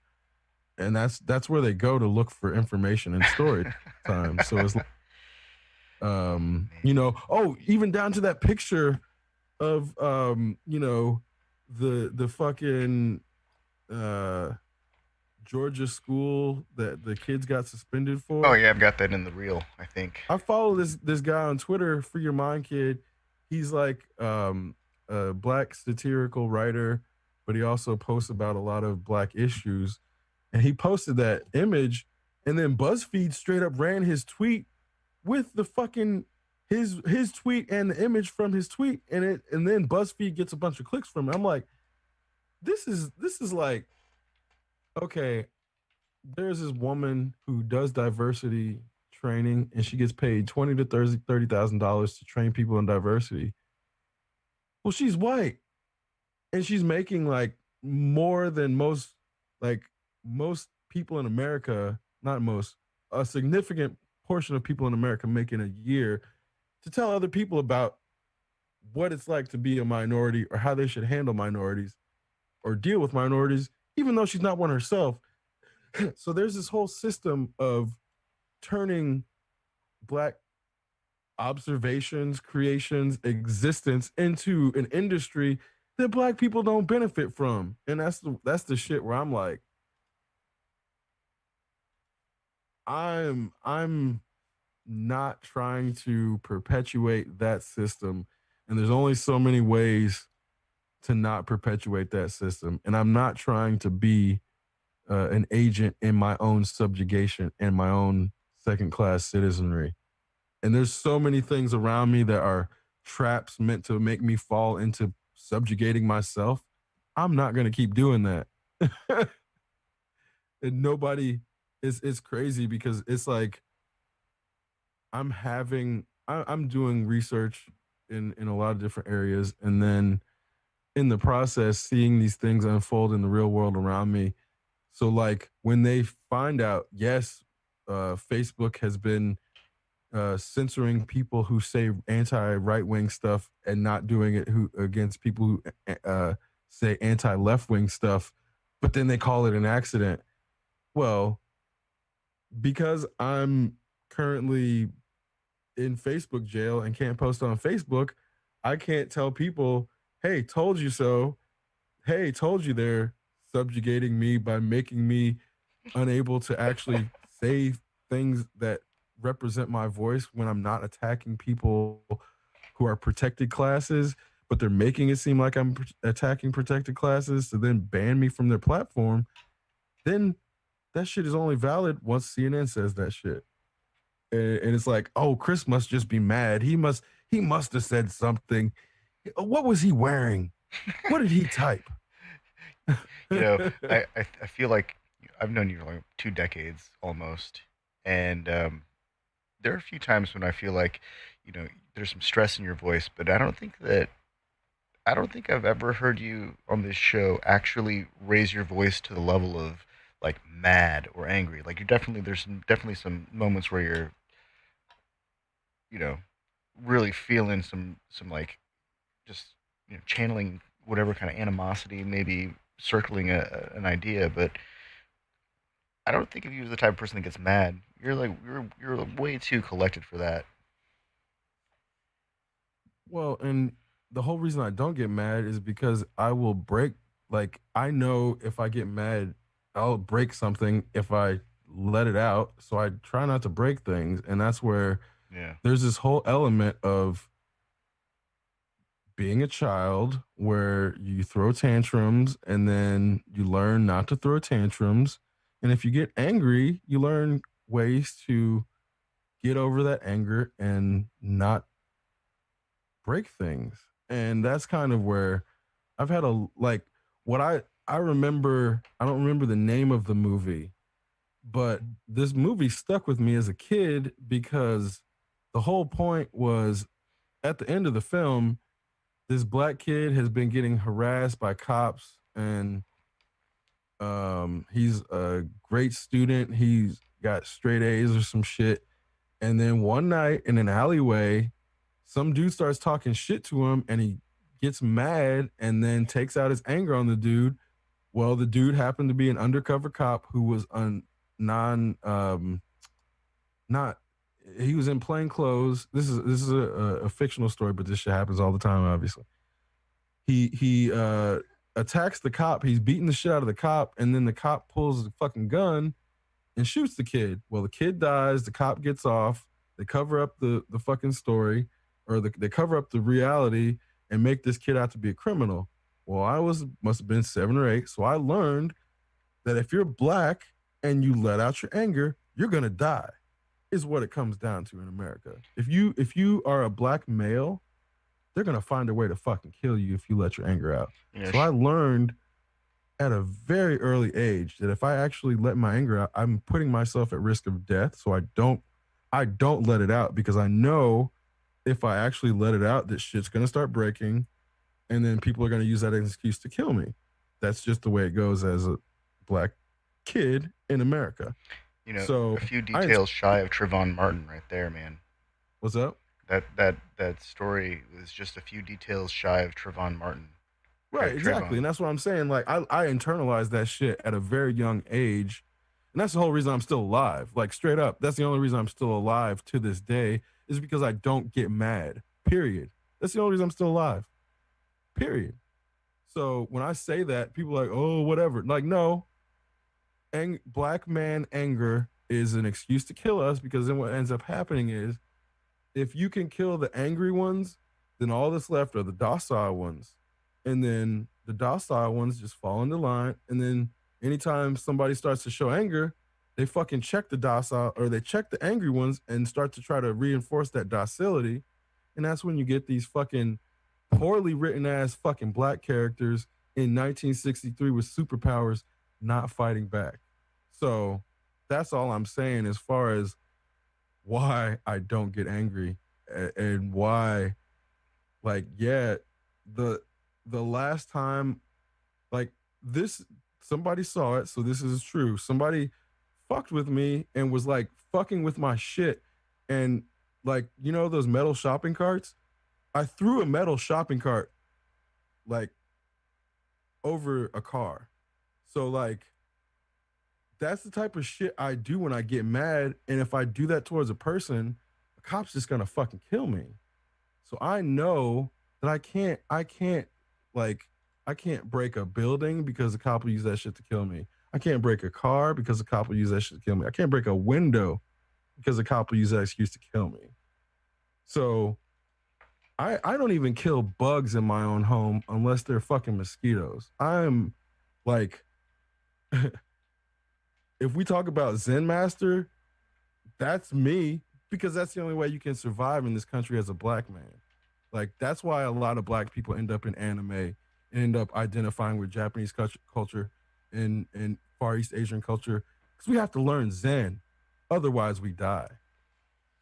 and that's where they go to look for information and story time. So it's like, even down to that picture of the fucking Georgia school that the kids got suspended for. Oh yeah, I've got that in the reel, I think. I follow this guy on Twitter, Free Your Mind Kid. He's like a black satirical writer, but he also posts about a lot of black issues. And he posted that image, and then BuzzFeed straight up ran his tweet with the fucking his tweet and the image from his tweet, and then BuzzFeed gets a bunch of clicks from it. I'm like, this is like, okay, there's this woman who does diversity training, and she gets paid $20,000 to $30,000 to train people in diversity. Well, she's white, and she's making like more than most people in America, not most, a significant portion of people in America make in a year, to tell other people about what it's like to be a minority or how they should handle minorities or deal with minorities, even though she's not one herself. So there's this whole system of turning black observations, creations, existence into an industry that black people don't benefit from. And that's the shit where I'm like, I'm not trying to perpetuate that system. And there's only so many ways to not perpetuate that system. And I'm not trying to be an agent in my own subjugation and my own second class citizenry. And there's so many things around me that are traps meant to make me fall into subjugating myself. I'm not going to keep doing that. And nobody it's crazy because it's like I'm doing research in a lot of different areas, and then in the process seeing these things unfold in the real world around me. So like when they find out, yes, Facebook has been censoring people who say anti right wing stuff and not doing it who against people who say anti left wing stuff, but then they call it an accident. Well, because I'm currently in Facebook jail and can't post on Facebook, I can't tell people, "Hey, told you so." Hey, told you they're subjugating me by making me unable to actually say things that represent my voice when I'm not attacking people who are protected classes, but they're making it seem like I'm attacking protected classes to then ban me from their platform. Then that shit is only valid once CNN says that shit. And it's like, oh, Chris must just be mad. He must have said something. What was he wearing? What did he type? You know, I feel like I've known you for like 2 decades almost, and there are a few times when I feel like, there's some stress in your voice, but I don't think I've ever heard you on this show actually raise your voice to the level of like mad or angry. Like definitely some moments where you're, you know, really feeling some like just channeling whatever kind of animosity, maybe circling an idea. But I don't think of you as the type of person that gets mad. You're way too collected for that. Well, and the whole reason I don't get mad is because I will break. Like, I know if I get mad, I'll break something if I let it out. So I try not to break things. And that's where Yeah. there's this whole element of being a child where you throw tantrums and then you learn not to throw tantrums. And if you get angry, you learn ways to get over that anger and not break things. And that's kind of where I've had a like what I remember, I don't remember the name of the movie, but this movie stuck with me as a kid because the whole point was at the end of the film, this black kid has been getting harassed by cops, and he's a great student. He's got straight A's or some shit. And then one night in an alleyway, some dude starts talking shit to him and he gets mad and then takes out his anger on the dude. Well, the dude happened to be an undercover cop who was non not he was in plain clothes. This is a fictional story, but this shit happens all the time, obviously. He attacks the cop. He's beating the shit out of the cop, and then the cop pulls the fucking gun and shoots the kid. Well, the kid dies. The cop gets off. They cover up the fucking story, or they cover up the reality and make this kid out to be a criminal. Well, must have been 7 or 8, so I learned that if you're black and you let out your anger, you're gonna die. Is what it comes down to in America. If you are a black male, they're gonna find a way to fucking kill you if you let your anger out. Yeah, So I learned at a very early age that if I actually let my anger out, I'm putting myself at risk of death. So I don't let it out because I know if I actually let it out, that shit's gonna start breaking, and then people are gonna use that as an excuse to kill me. That's just the way it goes as a black kid in America. So a few I details shy of Trayvon Martin right there, man. what's up? That story was just a few details shy of Trayvon Martin. Right, exactly. Trayvon. And that's what I'm saying. Like I internalized that shit at a very young age. And that's the whole reason I'm still alive. Like straight up. That's the only reason I'm still alive to this day is because I don't get mad. Period. That's the only reason I'm still alive. Period. So when I say that, people are like, oh, whatever. Like, no, black man anger is an excuse to kill us, because then what ends up happening is, if you can kill the angry ones, then all that's left are the docile ones. And then the docile ones just fall into line. And then anytime somebody starts to show anger, they fucking check the docile, or they check the angry ones and start to try to reinforce that docility. And that's when you get these fucking poorly written ass fucking black characters in 1963 with superpowers not fighting back. So that's all I'm saying as far as why I don't get angry, and why, like, yeah, the the last time, like, this, somebody saw it, so this is true. Somebody fucked with me and was like fucking with my shit, and, like, those metal shopping carts, I threw a metal shopping cart, like, over a car. So, like, that's the type of shit I do when I get mad. And if I do that towards a person, a cop's just gonna fucking kill me. So I know that like, I can't break a building because a cop will use that shit to kill me. I can't break a car because a cop will use that shit to kill me. I can't break a window because a cop will use that excuse to kill me. So I don't even kill bugs in my own home unless they're fucking mosquitoes. I'm like, if we talk about Zen Master, that's me, because that's the only way you can survive in this country as a black man. Like, that's why a lot of black people end up in anime and end up identifying with Japanese culture and Far East Asian culture, because we have to learn Zen. Otherwise, we die.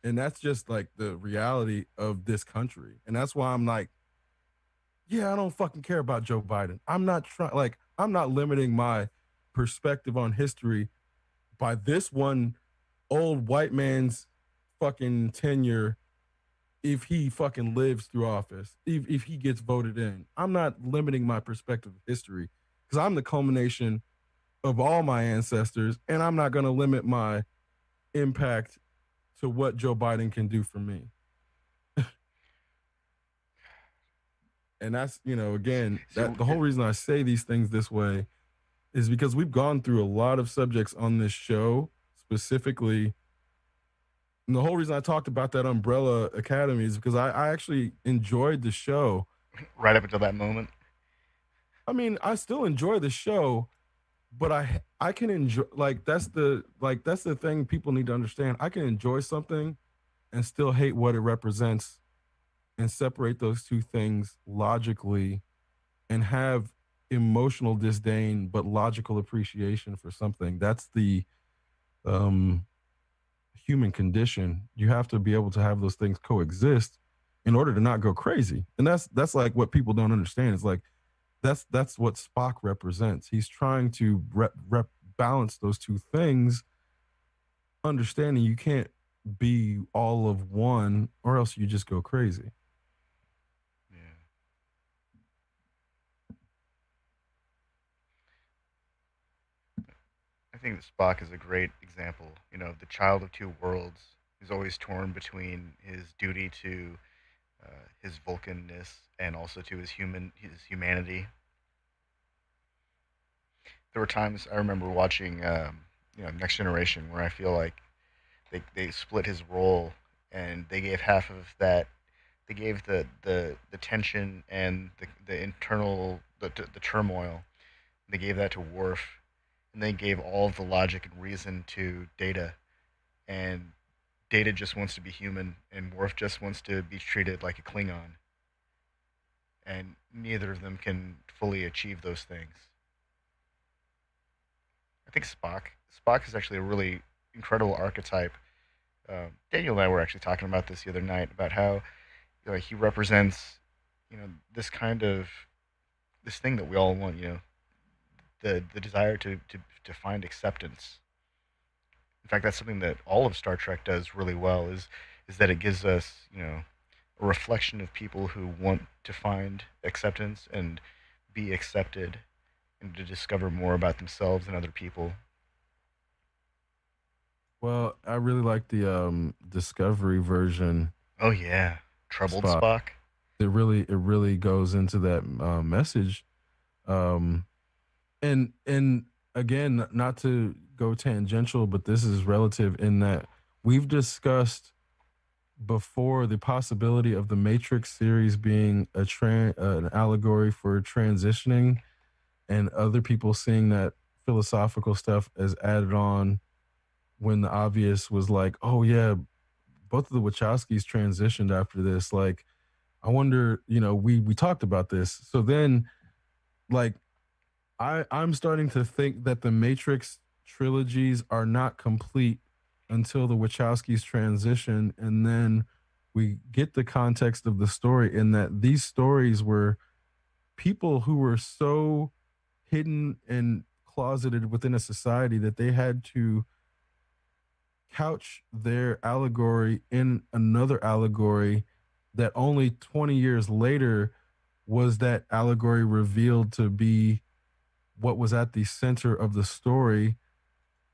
And that's just like the reality of this country. And that's why I'm like, yeah, I don't fucking care about Joe Biden. I'm not limiting my perspective on history by this one old white man's fucking tenure, if he fucking lives through office, if he gets voted in. I'm not limiting my perspective of history, because I'm the culmination of all my ancestors, and I'm not going to limit my impact to what Joe Biden can do for me. And that's, again, that the whole reason I say these things this way is because we've gone through a lot of subjects on this show, specifically. And the whole reason I talked about that Umbrella Academy is because I actually enjoyed the show. Right up until that moment. I mean, I still enjoy the show, but I can enjoy, that's the thing people need to understand. I can enjoy something and still hate what it represents, and separate those two things logically, and have emotional disdain but logical appreciation for something. That's the human condition. You have to be able to have those things coexist in order to not go crazy. And that's like what people don't understand. It's like, that's what Spock represents. He's trying to balance those two things, understanding you can't be all of one, or else you just go crazy. Yeah. I think that Spock is a great example, the child of two worlds, who's always torn between his duty to his Vulcanness and also to his humanity. There were times I remember watching, Next Generation, where I feel like they split his role, and they gave half of that. They gave the tension and the internal the turmoil. They gave that to Worf, and they gave all of the logic and reason to Data. And Data just wants to be human, and Worf just wants to be treated like a Klingon. And neither of them can fully achieve those things. I think Spock is actually a really incredible archetype. Daniel and I were actually talking about this the other night, about how he represents this kind of this thing that we all want. The desire to find acceptance. In fact, that's something that all of Star Trek does really well. Is that it gives us a reflection of people who want to find acceptance and be accepted, and to discover more about themselves and other people. Well, I really like the Discovery version. Oh yeah, troubled Spock. It really goes into that message Um, and again, not to go tangential, but this is relative in that we've discussed before the possibility of the Matrix series being an allegory for transitioning, and other people seeing that philosophical stuff as added on when the obvious was like, oh yeah, both of the Wachowskis transitioned after this. Like, I wonder, we talked about this. So then, like, I'm starting to think that the Matrix trilogies are not complete until the Wachowskis transition, and then we get the context of the story in that these stories were people who were so hidden and closeted within a society that they had to couch their allegory in another allegory that only 20 years later was that allegory revealed to be what was at the center of the story.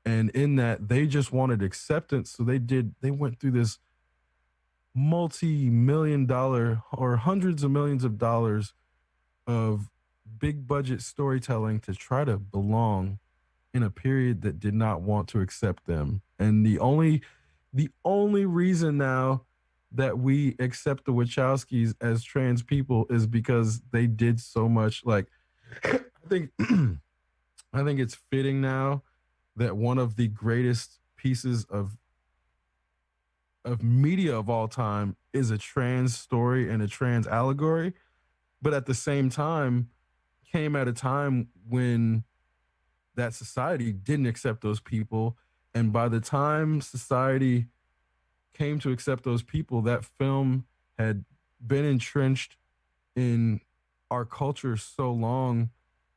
And in that, they just wanted acceptance, so they went through this multi-million dollar or hundreds of millions of dollars of big budget storytelling to try to belong in a period that did not want to accept them. And the only reason now that we accept the Wachowskis as trans people is because they did so much. Like, I think I think it's fitting now that one of the greatest pieces of media of all time is a trans story and a trans allegory, but at the same time came at a time when that society didn't accept those people. And by the time society came to accept those people, that film had been entrenched in our culture so long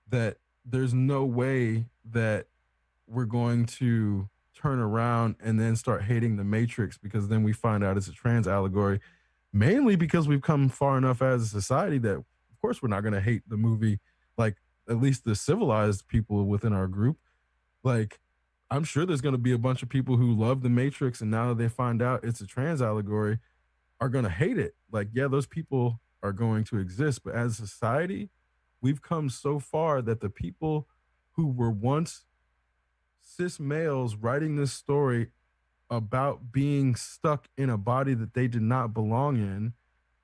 that there's no way that we're going to turn around and then start hating the Matrix because then we find out it's a trans allegory, mainly because we've come far enough as a society that, of course, we're not going to hate the movie, like at least the civilized people within our group. Like, I'm sure there's going to be a bunch of people who love the Matrix, and now that they find out it's a trans allegory, are going to hate it. Like, yeah, those people are going to exist, but as a society, we've come so far that the people who were once cis males writing this story about being stuck in a body that they did not belong in,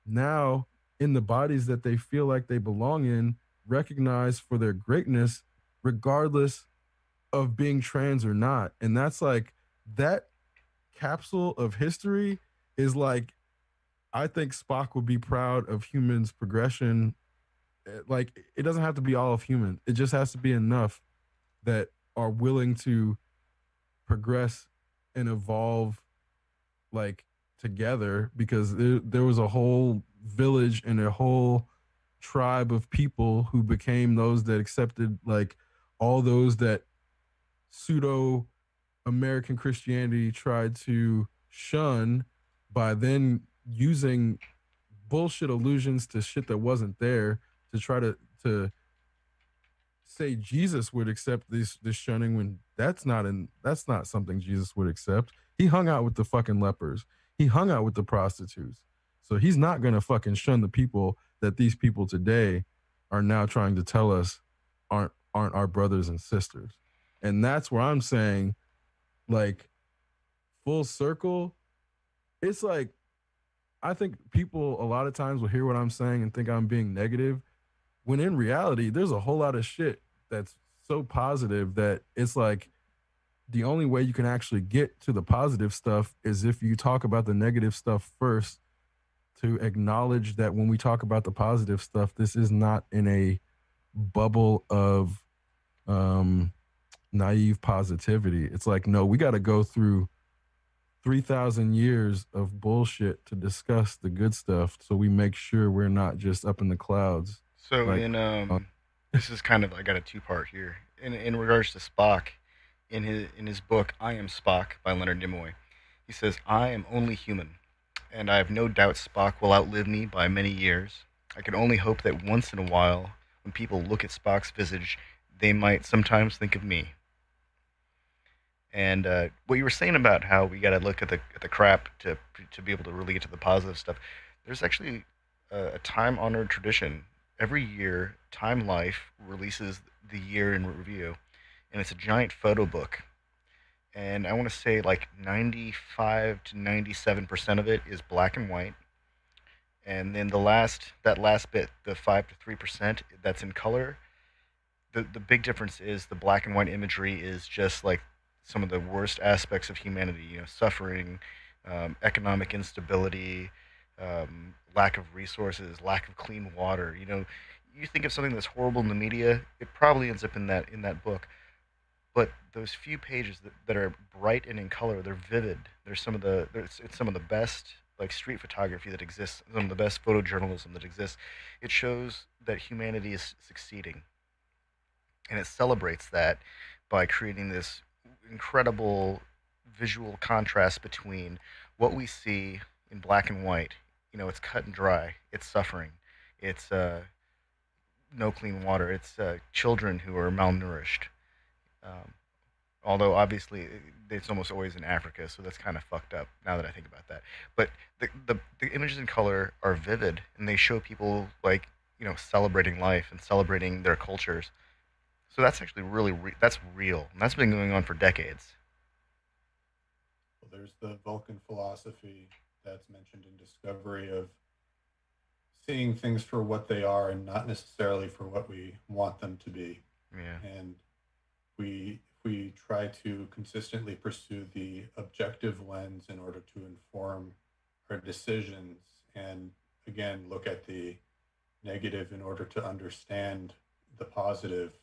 now in the bodies that they feel like they belong in, recognized for their greatness, regardless of being trans or not. And that's like that capsule of history is like, I think Spock would be proud of humans' progression. Like, it doesn't have to be all of human. It just has to be enough that are willing to progress and evolve, like, together, because there was a whole village and a whole tribe of people who became those that accepted, like, all those that pseudo American Christianity tried to shun by then using bullshit allusions to shit that wasn't there to try to say Jesus would accept this shunning when that's not something Jesus would accept. He hung out with the fucking lepers. He hung out with the prostitutes. So he's not gonna fucking shun the people that these people today are now trying to tell us aren't our brothers and sisters. And that's where I'm saying, like, full circle, it's like, I think people a lot of times will hear what I'm saying and think I'm being negative, when in reality, there's a whole lot of shit that's so positive that it's like the only way you can actually get to the positive stuff is if you talk about the negative stuff first, to acknowledge that when we talk about the positive stuff, this is not in a bubble of naive positivity. It's like, no, we got to go through 3,000 years of bullshit to discuss the good stuff, so we make sure we're not just up in the clouds. So Like, this is kind of, I got a two-part here. In regards to Spock, in his book I Am Spock by Leonard Nimoy, he says, "I am only human, and I have no doubt Spock will outlive me by many years. I can only hope that once in a while, when people look at Spock's visage, they might sometimes think of me." And what you were saying about how we got to look at the crap to be able to really get to the positive stuff. There's actually a time honored tradition every year, Time Life releases the year in review, and it's a giant photo book. And I want to say like 95 to 97% of it is black and white, and then that last bit, the 5 to 3% that's in color. The big difference is the black and white imagery is just like some of the worst aspects of humanity. Suffering, economic instability, lack of resources, lack of clean water. You think of something that's horrible in the media, it probably ends up in that book. But those few pages that are bright and in color, they're vivid. It's some of the best like street photography that exists, some of the best photojournalism that exists. It shows that humanity is succeeding, and it celebrates that by creating this incredible visual contrast between what we see in black and white. It's cut and dry. It's suffering. It's no clean water. It's children who are malnourished. Um, Although obviously it's almost always in Africa, so that's kind of fucked up now that I think about that. But the images in color are vivid, and they show people like celebrating life and celebrating their cultures. So that's actually that's real, and that's been going on for decades. Well, there's the Vulcan philosophy that's mentioned in Discovery of seeing things for what they are and not necessarily for what we want them to be. Yeah. And we try to consistently pursue the objective lens in order to inform our decisions, and again look at the negative in order to understand the positive,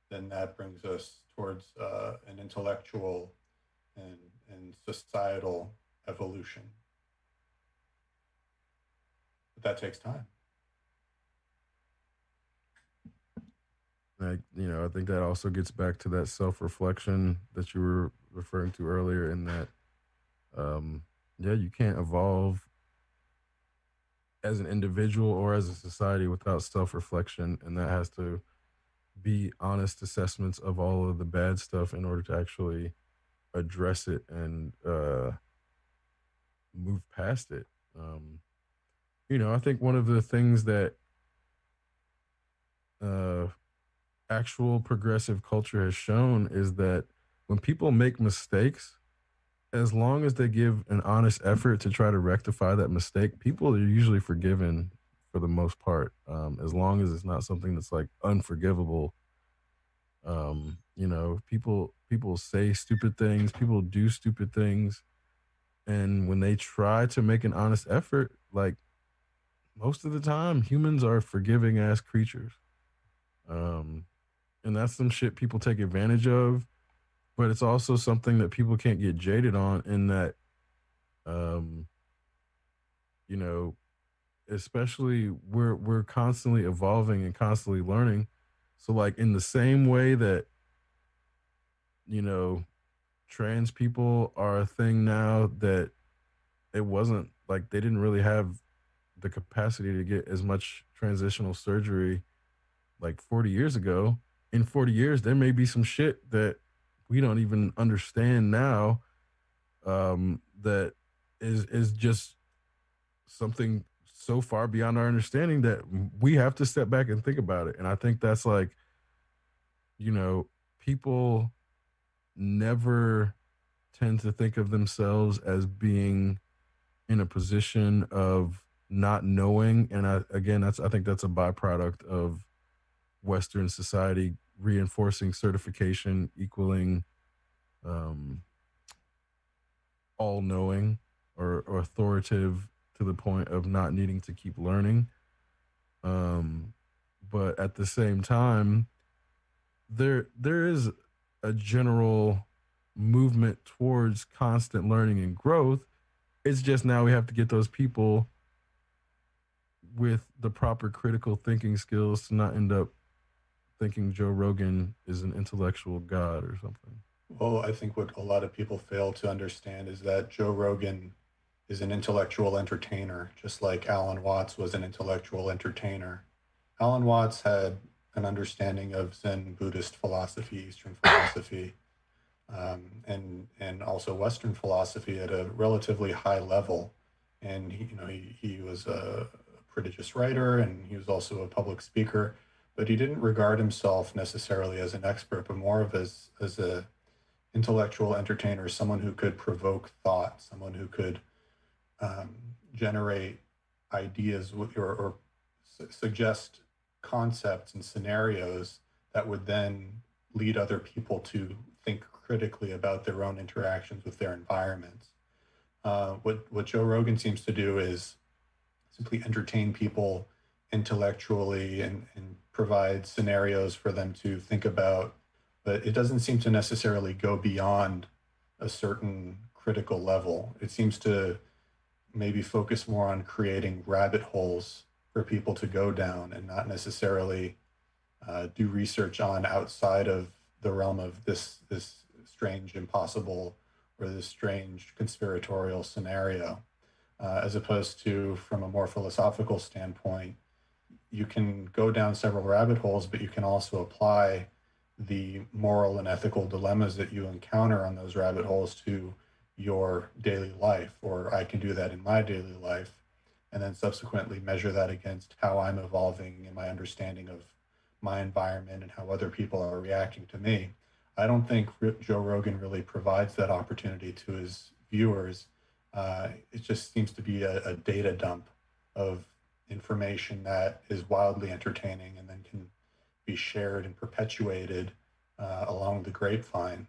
then that brings us towards an intellectual and societal evolution. But that takes time. I think that also gets back to that self-reflection that you were referring to earlier, in that, you can't evolve as an individual or as a society without self-reflection, and that has to be honest assessments of all of the bad stuff in order to actually address it and move past it. I think one of the things that uh, actual progressive culture has shown is that when people make mistakes, as long as they give an honest effort to try to rectify that mistake, people are usually forgiven for the most part. As long as it's not something that's like unforgivable. People say stupid things, people do stupid things, and when they try to make an honest effort, like most of the time, humans are forgiving ass creatures. Um, and that's some shit people take advantage of, but it's also something that people can't get jaded on, in that, um, you know, especially we're constantly evolving and constantly learning. So like in the same way that, you know, trans people are a thing now, that it wasn't like they didn't really have the capacity to get as much transitional surgery like 40 years ago. In 40 years, there may be some shit that we don't even understand now, that is just something so far beyond our understanding that we have to step back and think about it. And I think that's like, people never tend to think of themselves as being in a position of not knowing. And I think that's a byproduct of Western society reinforcing certification equaling um, all knowing or authoritative to the point of not needing to keep learning. Um, but at the same time, there is a general movement towards constant learning and growth. It's just now we have to get those people with the proper critical thinking skills to not end up thinking Joe Rogan is an intellectual god or something. Well, I think what a lot of people fail to understand is that Joe Rogan is an intellectual entertainer, just like Alan Watts was an intellectual entertainer. Alan Watts had an understanding of Zen Buddhist philosophy, Eastern philosophy, and also Western philosophy at a relatively high level. And he was a prodigious writer, and he was also a public speaker, but he didn't regard himself necessarily as an expert, but more of as a intellectual entertainer, someone who could provoke thought, someone who could um, generate ideas or suggest concepts and scenarios that would then lead other people to think critically about their own interactions with their environments. What Joe Rogan seems to do is simply entertain people intellectually and provide scenarios for them to think about, but it doesn't seem to necessarily go beyond a certain critical level. It seems to maybe focus more on creating rabbit holes for people to go down and not necessarily do research on outside of the realm of this strange impossible or this strange conspiratorial scenario, as opposed to from a more philosophical standpoint. You can go down several rabbit holes, but you can also apply the moral and ethical dilemmas that you encounter on those rabbit holes to your daily life, or I can do that in my daily life, and then subsequently measure that against how I'm evolving in my understanding of my environment and how other people are reacting to me. I don't think Joe Rogan really provides that opportunity to his viewers. It just seems to be a data dump of information that is wildly entertaining and then can be shared and perpetuated along the grapevine.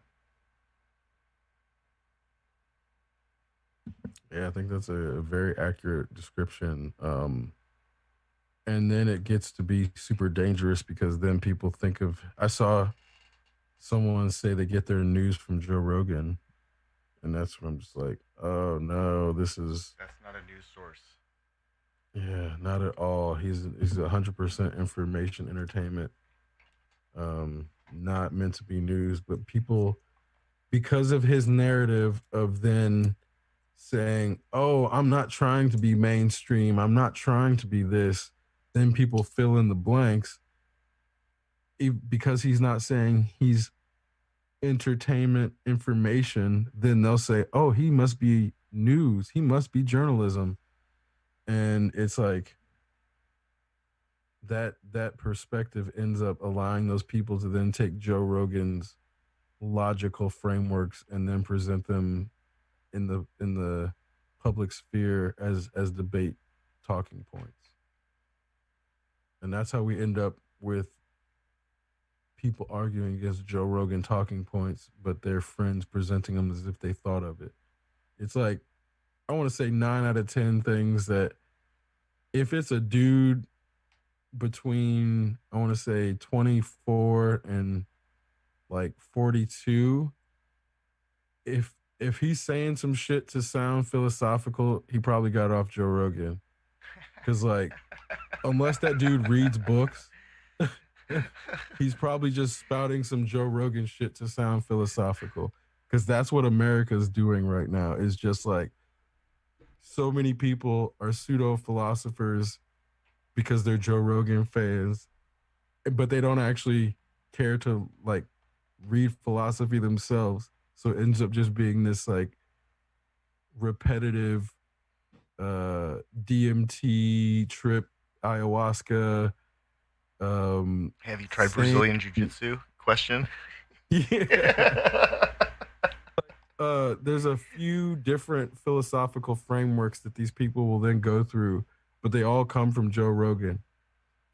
Yeah, I think that's a very accurate description. And then it gets to be super dangerous because then people think of. I saw someone say they get their news from Joe Rogan, and that's when I'm just like, oh no, this is That's not a news source. yeah, not at all. He's 100% information entertainment, not meant to be news. But people, because of his narrative of then saying, "Oh, I'm not trying to be mainstream. I'm not trying to be this." Then people fill in the blanks because he's not saying he's entertainment information. Then they'll say, "Oh, he must be news. He must be journalism." And it's like that perspective ends up allowing those people to then take Joe Rogan's logical frameworks and then present them in the public sphere as debate talking points. And that's how we end up with people arguing against Joe Rogan talking points, but their friends presenting them as if they thought of it. It's like, I want to say 9 out of 10 things that if it's a dude between, I want to say 24 and like 42, if he's saying some shit to sound philosophical, he probably got off Joe Rogan. Cause like, unless that dude reads books, he's probably just spouting some Joe Rogan shit to sound philosophical. Cause that's what America's doing right now. Is just like so many people are pseudo philosophers because they're Joe Rogan fans, but they don't actually care to like read philosophy themselves. So it ends up just being this like repetitive DMT trip, ayahuasca. Have you tried Same. Brazilian Jiu-Jitsu? Question. Yeah. There's a few different philosophical frameworks that these people will then go through, but they all come from Joe Rogan.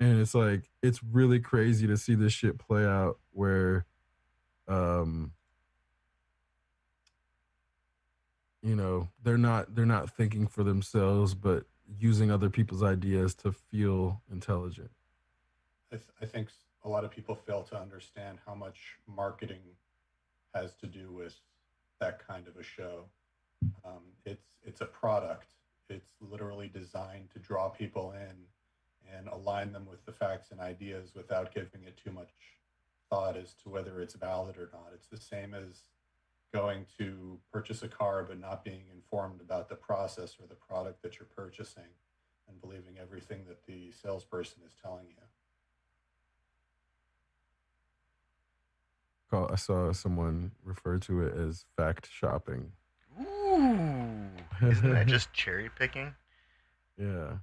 And it's like, it's really crazy to see this shit play out where, they're not thinking for themselves, but using other people's ideas to feel intelligent. I think a lot of people fail to understand how much marketing has to do with that kind of a show. It's a product. It's literally designed to draw people in and align them with the facts and ideas without giving it too much thought as to whether it's valid or not. It's the same as going to purchase a car but not being informed about the process or the product that you're purchasing and believing everything that the salesperson is telling you. I saw someone refer to it as fact shopping. Ooh, isn't that just cherry picking? Yeah.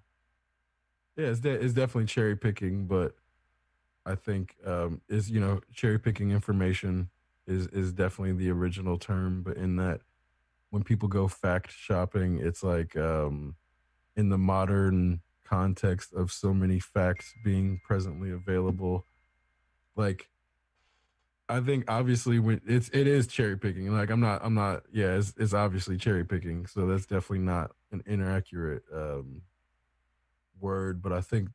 Yeah, it's definitely cherry picking, but I think is cherry picking information is definitely the original term, but in that when people go fact shopping, it's like in the modern context of so many facts being presently available, like I think obviously when it is cherry picking. Like I'm not yeah, it's obviously cherry picking, so that's definitely not an inaccurate word, but I think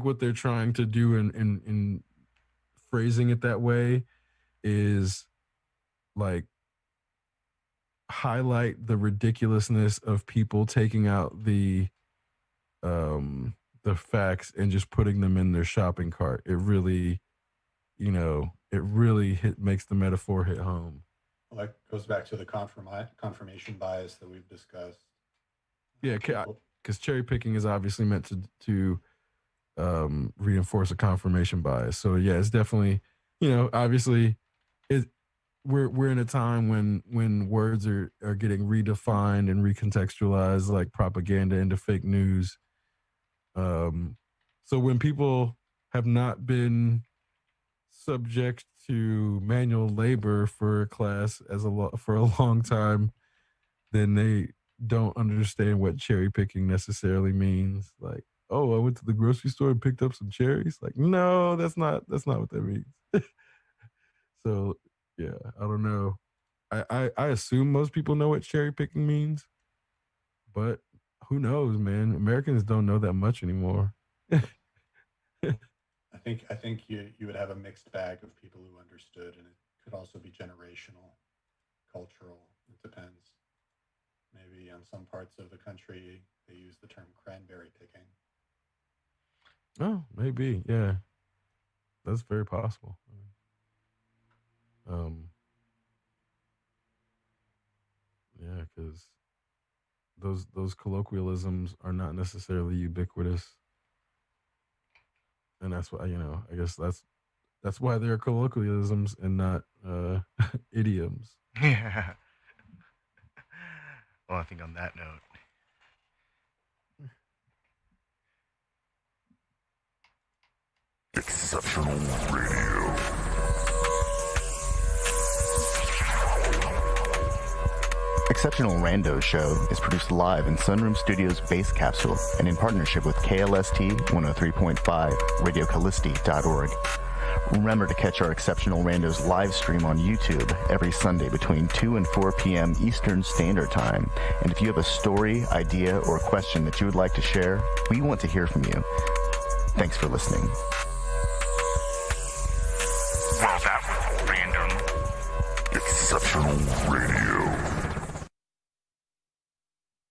what they're trying to do in phrasing it that way is like highlight the ridiculousness of people taking out the facts and just putting them in their shopping cart. It really, makes the metaphor hit home. Well, that goes back to the confirmation bias that we've discussed. Yeah, People- because cherry picking is obviously meant to reinforce a confirmation bias. So yeah, it's definitely, obviously it we're in a time when words are getting redefined and recontextualized like propaganda into fake news. So when people have not been subject to manual labor for a class for a long time, then they don't understand what cherry picking necessarily means. Like, oh, I went to the grocery store and picked up some cherries. Like, no, that's not what that means. So yeah, I don't know. I assume most people know what cherry picking means, but who knows, man? Americans don't know that much anymore. I think you would have a mixed bag of people who understood, and it could also be generational, cultural. It depends. Maybe on some parts of the country they use the term cranberry picking. Oh, maybe, yeah, that's very possible. Um, yeah, because those colloquialisms are not necessarily ubiquitous, and that's why I guess that's why they're colloquialisms and not idioms. Yeah. Well, I think on that note, Exceptional Radio. Exceptional Randos show is produced live in Sunroom Studios Base Capsule and in partnership with KLST 103.5, RadioCallisti.org. Remember to catch our Exceptional Randos live stream on YouTube every Sunday between 2 and 4 p.m. Eastern Standard Time. And if you have a story, idea, or question that you would like to share, we want to hear from you. Thanks for listening. Well, that was random. Exceptional Radio.